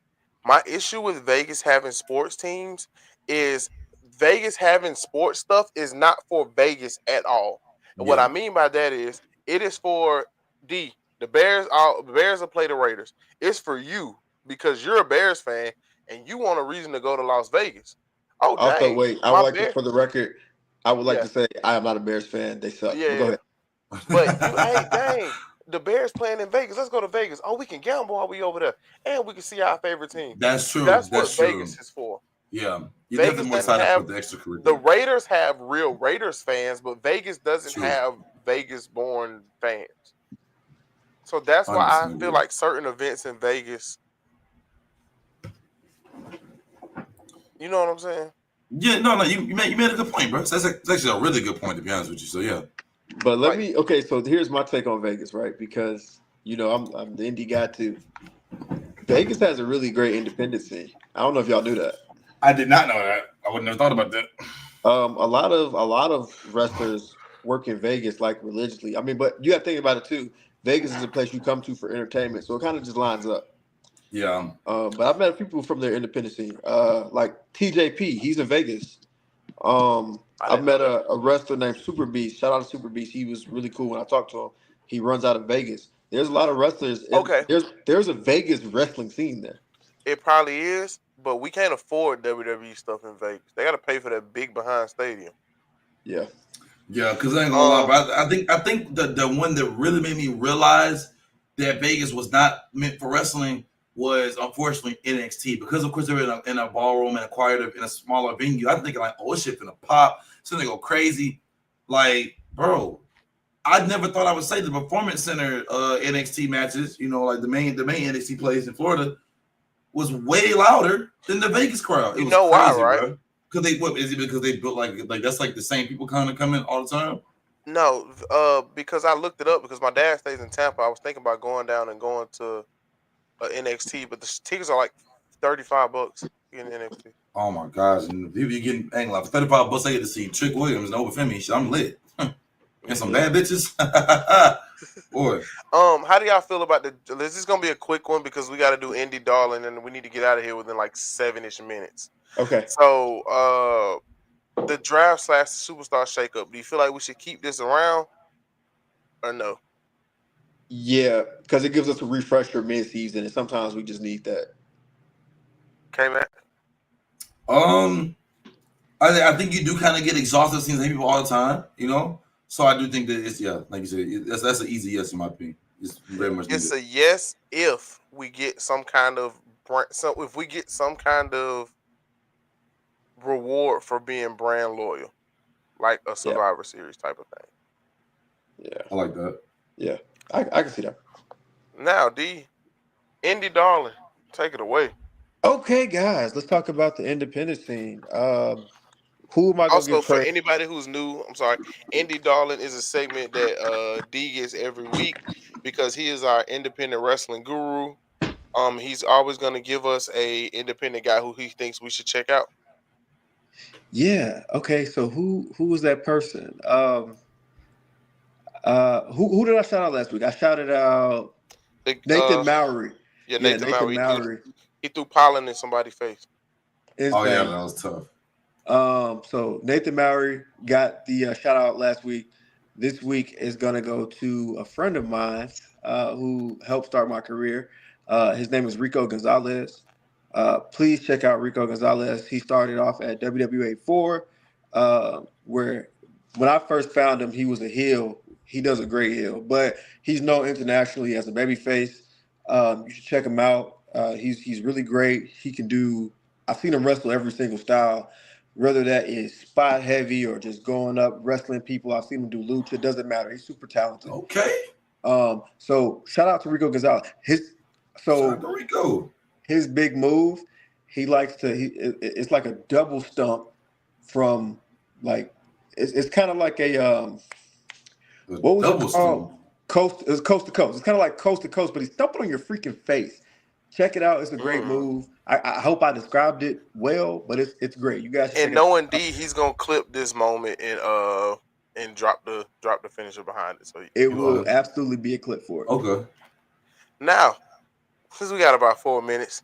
My issue with Vegas having sports teams is Vegas having sports stuff is not for Vegas at all. And what I Yeah. mean by that is it is for the Bears. The Bears will play the Raiders. It's for you because you're a Bears fan and you want a reason to go to Las Vegas. Oh Also, dang, wait, I would my like to, Bear. for the record, I would like Yeah, to say I am not a Bears fan. They suck. But go yeah. ahead. But hey, dang, the Bears playing in Vegas. Let's go to Vegas. Oh, we can gamble while we over there, and we can see our favorite team. That's true. That's That's what true. Vegas is for. Yeah, you're Vegas definitely more doesn't excited for have the the extracurricular. Raiders have real Raiders fans, but Vegas doesn't True. have Vegas born fans. So that's why I feel like certain events in Vegas. You know what I'm saying? Yeah, no, you made a good point, bro. That's actually a really good point, to be honest with you. So yeah. But Like, okay, so here's my take on Vegas, right? Because I'm the indie guy too. Vegas has a really great independent scene. I don't know if y'all knew that. I did not know that. I would never thought about that. A lot of wrestlers work in Vegas like religiously. I mean, but you got to think about it too. Vegas is a place you come to for entertainment, so it kind of just lines up. Yeah. But I've met people from their independent scene, like TJP. He's in Vegas. I've met a wrestler named Super Beast. Shout out to Super Beast. He was really cool when I talked to him. He runs out of Vegas. There's a lot of wrestlers. okay, There's a Vegas wrestling scene there. it probably is, but we can't afford WWE stuff in Vegas. They got to pay for that big behind stadium. Yeah. Yeah, because I ain't gonna lie, but I think the one that really made me realize that Vegas was not meant for wrestling was unfortunately NXT, because of course they were in a ballroom and acquired in a smaller venue. I'm thinking like, oh, this shit finna pop, it's gonna go crazy. Like, bro, I never thought I would say the Performance Center NXT matches, like the main NXT plays in Florida, was way louder than the Vegas crowd. It was crazy, why, right? bro. Because is it because they built like that's like the same people kind of come in all the time? No, because I looked it up because my dad stays in Tampa. I was thinking about going down and going to NXT, but the tickets are like $35 in NXT. Oh my gosh! And people you getting angry like for $35, I get to see Trick Williams and Obafemi. Shit, I'm lit. And some bad bitches. Boy. How do y'all feel about this is gonna be a quick one because we got to do Indie Darling and we need to get out of here within like 7-ish minutes. Okay. So, the draft / superstar shakeup. Do you feel like we should keep this around or no? Yeah, because it gives us a refresher mid-season, and sometimes we just need that. Okay, Matt. I think you do kind of get exhausted seeing the same people all the time, So I do think that it's like you said, that's an easy yes in my opinion. It's very much. It's a yes if we get some kind of reward for being brand loyal, like a Survivor Series type of thing. Yeah, I like that. Yeah, I can see that. Now, Indie Darling, take it away. Okay, guys, let's talk about the independent scene. Who am I going to Also, get for first? anybody who's new, I'm sorry, Indie Darling is a segment that D gets every week because he is our independent wrestling guru. He's always going to give us a independent guy who he thinks we should check out. Yeah. Okay. So who was that person? Who did I shout out last week? I shouted out Nathan Mowry. Yeah, Yeah, Nathan Mowry. He threw pollen in somebody's face. Oh yeah, that was tough. So Nathan Mowry got the shout out last week. This week is gonna go to a friend of mine who helped start my career. His name is Rico Gonzalez. Please check out Rico Gonzalez. He started off at WWA 4, where when I first found him, he was a heel. He does a great heel, but he's known internationally as a babyface. You should check him out. He's really great. He can do. I've seen him wrestle every single style, whether that is spot heavy or just going up wrestling people. I've seen him do lucha. It doesn't matter. He's super talented. Okay. So shout out to Rico Gonzalez. Shout out to Rico. His big move, he likes to. It's like a double stump from like it's kind of like a what was double it called? Coast to coast. It's kind of like coast to coast, but he's stumping on your freaking face. Check it out. It's a great move. I hope I described it well, but it's great. You guys should and knowing D, he's gonna clip this moment and drop the finisher behind it. So it will absolutely be a clip for it. Okay. Now, since we got about 4 minutes,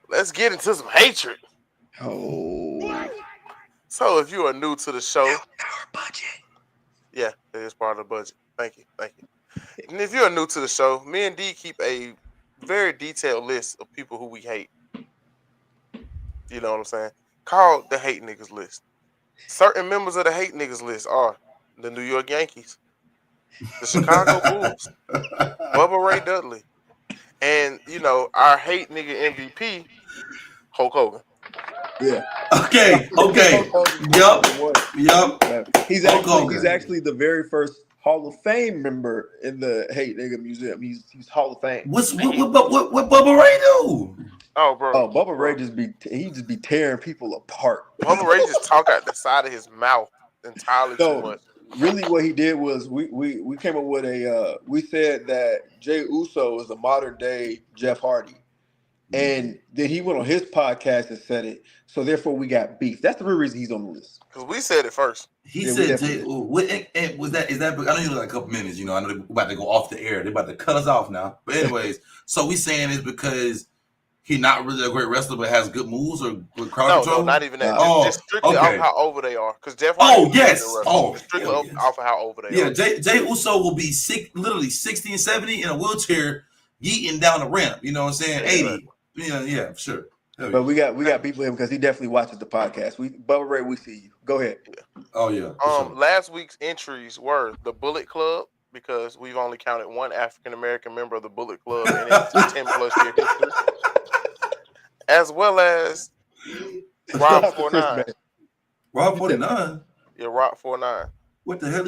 let's get into some hatred. Oh. So if you are new to the show, our budget. Yeah, it is part of the budget. Thank you. And if you're new to the show, me and D keep a very detailed list of people who we hate. You know what I'm saying? Called the hate niggas list. Certain members of the hate niggas list are the New York Yankees, the Chicago Bulls, Bubba Ray Dudley, and our hate nigga MVP, Hulk Hogan. Yeah. Okay. Yup. He's actually the very first Hall of Fame member in the Hate Nigga Museum. He's Hall of Fame. What Bubba Ray do? Oh, bro. Oh, Bubba Ray just be tearing people apart. Bubba Ray just talk out the side of his mouth entirely too much. Really, what he did was we came up with we said that Jey Uso is a modern day Jeff Hardy. And then he went on his podcast and said it. So therefore, we got beef. That's the real reason he's on the list. Because we said it first. He said, was that? Is that? I know you like a couple minutes. I know they're about to go off the air. They're about to cut us off now. But anyways, so we saying it's because he's not really a great wrestler, but has good moves or good crowd control. No, not even that. Just strictly okay. off how over they are. Because Jeff Hardy strictly off of how over they are. Yeah, Jey Uso will be literally 60 and 70 in a wheelchair, yeeting down the ramp. You know what I'm saying? 80. Yeah, for sure. But we got beef with him because he definitely watches the podcast. Bubba Ray, we see you. Go ahead. Yeah. Oh yeah. Sure. Last week's entries were the Bullet Club, because we've only counted one African American member of the Bullet Club in its 10+ year history, as well as Rob 49. Rob 49. Yeah, Rob 49. What the hell?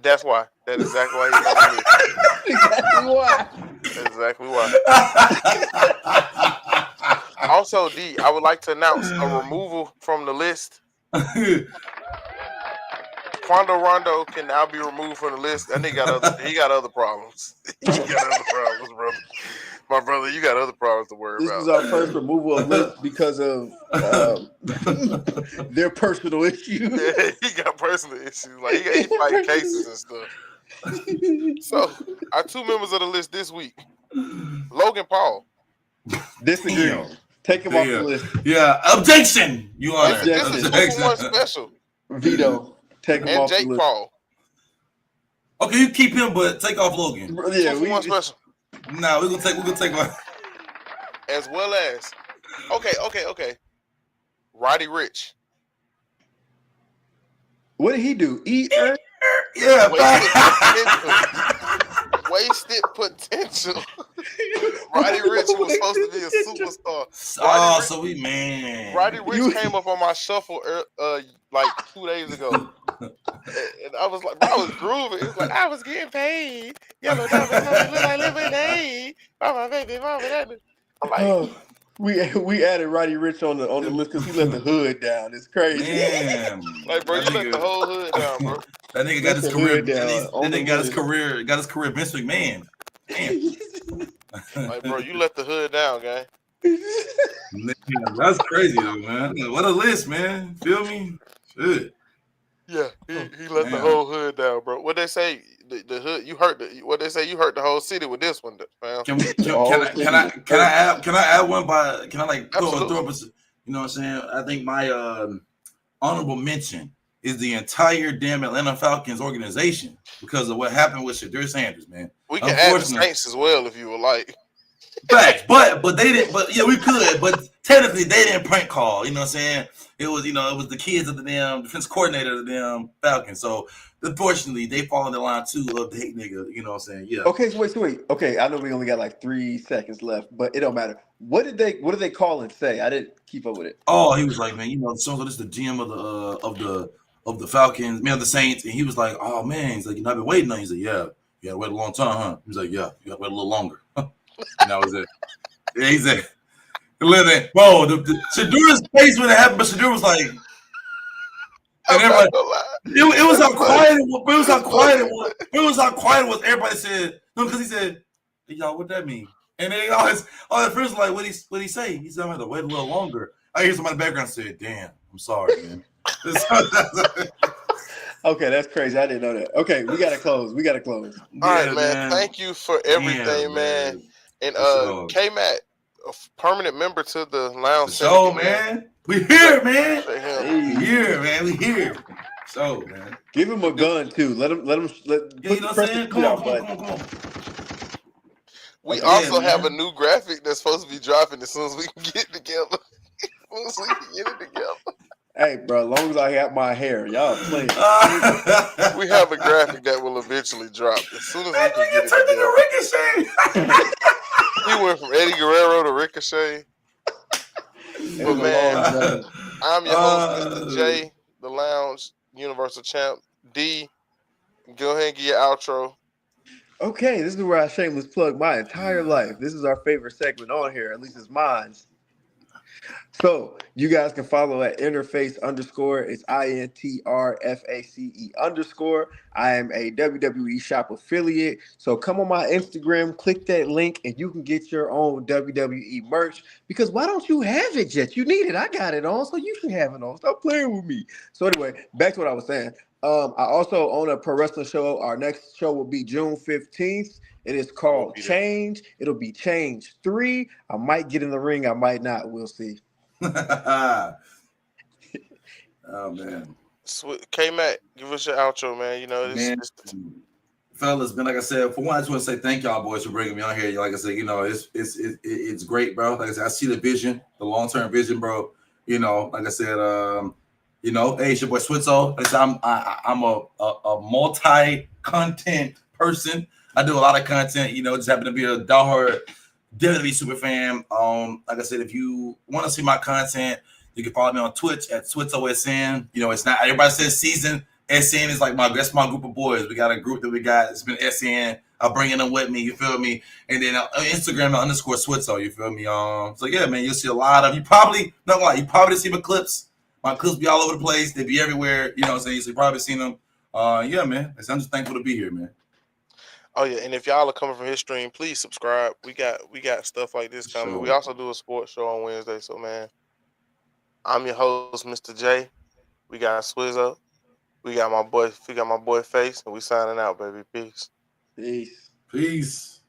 That's why. That's exactly why. That's exactly why. Also, D, I would like to announce a removal from the list. Quando Rondo can now be removed from the list. That nigga he got other problems. He got other problems, brother. My brother, you got other problems to worry about. This is our first removal of list because of their personal issues. Yeah, he got personal issues. Like he fighting cases and stuff. So, our two members of the list this week, Logan Paul. Disagree. Take him off the list. Yeah, objection. You are. This is 2-for-1 special. Veto. Take him and off Jake the list. Paul. Okay, you keep him, but take off Logan. Yeah, 2-for-1 special. No, we're gonna take one. As well as, okay. Roddy Ricch. What did he do? Yeah, wasted potential. Roddy Ricch was supposed to be a superstar. Roddy Ricch came up on my shuffle like 2 days ago. And I was like, I was grooving. It was like, I was getting paid. Yellow diamonds look like lemonade. Mama, baby, mama, that. I'm like, we added Roddy Ricch on the list because he let the hood down. It's crazy. Damn. Like, bro, you let the whole hood down, bro. That nigga got his career. That nigga got his career. Got his career. Vince McMahon. Damn. Like, bro, you let the hood down, gang. Man, that's crazy though, man. What a list, man. Feel me? Shit. Yeah, he let the Damn. whole hood down, bro. What they say? The hood. You hurt the. What they say? You hurt the whole city with this one, fam. Can we The whole city was hurt. can I add one by can I like throw Absolutely. up you know what I'm saying? I think my honorable mention is the entire damn Atlanta Falcons organization because of what happened with Shadur Sanders, man. We can add the Unfortunately, Saints as well if you would like. facts, but they didn't. But yeah, we could. But technically, they didn't prank call. You know what I'm saying? It was it was the kids of the damn defense coordinator of the damn Falcons. So unfortunately, they fall in the line too of the hate nigga. You know what I'm saying? Yeah. Okay, so wait. Okay, I know we only got like 3 seconds left, but it don't matter. What did they call and say? I didn't keep up with it. Oh, he was like, man, so this is the GM of the Falcons, man, of the Saints, and he was like, oh man, he's like, I've been waiting on you. He's like, yeah, you gotta wait a long time, huh? He was like, yeah, you gotta wait a little longer. And that was it. Yeah, he said, bro, the Shadur's face when it happened, but Shadur was like, and I'm everybody, not gonna lie. it was how That's funny. quiet it was. It was how quiet it was. It was how quiet it was. Everybody said no because he said, hey, y'all, what that mean? And then all the friends were like, what he say? He said, I'm gonna have to wait a little longer. I hear somebody in the background say, damn, I'm sorry, man. Okay, that's crazy. I didn't know that. Okay, we gotta close. All right, man. Thank you for everything, man. And K-Mac, a permanent member to the Lounge So, Syndicate, man. We here, man. Hey. We here, man. We here. So, man. Give him a gun too. Let him Yeah, you know what I'm saying? Come on. We also have a new graphic that's supposed to be dropping as soon as we can get together. As soon as we can get it together. Hey, bro, as long as I have my hair, y'all playing. We have a graphic that will eventually drop as soon as we can get it together. Ricochet. He went from Eddie Guerrero to Ricochet. But man, I'm your host, Mr. J, the Lounge Universal Champ. D, go ahead and get your outro. Okay, this is where I shameless plug my entire life. This is our favorite segment on here, at least it's mine. So you guys can follow at interface_. It's INTRFACE_. I am a WWE Shop affiliate. So come on my Instagram, click that link, and you can get your own WWE merch. Because why don't you have it yet? You need it. I got it on, so you should have it on. Stop playing with me. So anyway, back to what I was saying. I also own a pro wrestling show. Our next show will be June 15th. It is called Change. It'll be Change 3. I might get in the ring. I might not. We'll see. Oh man, K-Mac, give us your outro, man. You know this, fellas. Man, like I said, for one, I just want to say thank y'all boys for bringing me on here. Like I said, it's great, bro. Like I said, I see the vision, the long-term vision, bro. Like I said, hey, it's your boy Switzo. Like I said, I'm a multi-content person. I do a lot of content. Just happen to be a diehard WWE super fan. Like I said, if you want to see my content, you can follow me on Twitch at SwitzoSN. It's not everybody says season. SN is that's my group of boys. We got a group that we got. It's been SN. I'm bringing them with me. You feel me? And then Instagram _Switzo. You feel me? So yeah, man, you'll see a lot of. You probably see my clips. My clips be all over the place. They be everywhere. You know what I'm saying? So you probably seen them. Yeah, man. I'm just thankful to be here, man. Oh yeah, and if y'all are coming from his stream, please subscribe. We got stuff like this coming. Sure. We also do a sports show on Wednesday. So man, I'm your host, Mr. J. We got Swizzo. We got my boy Face, and we signing out, baby. Peace. Peace. Peace.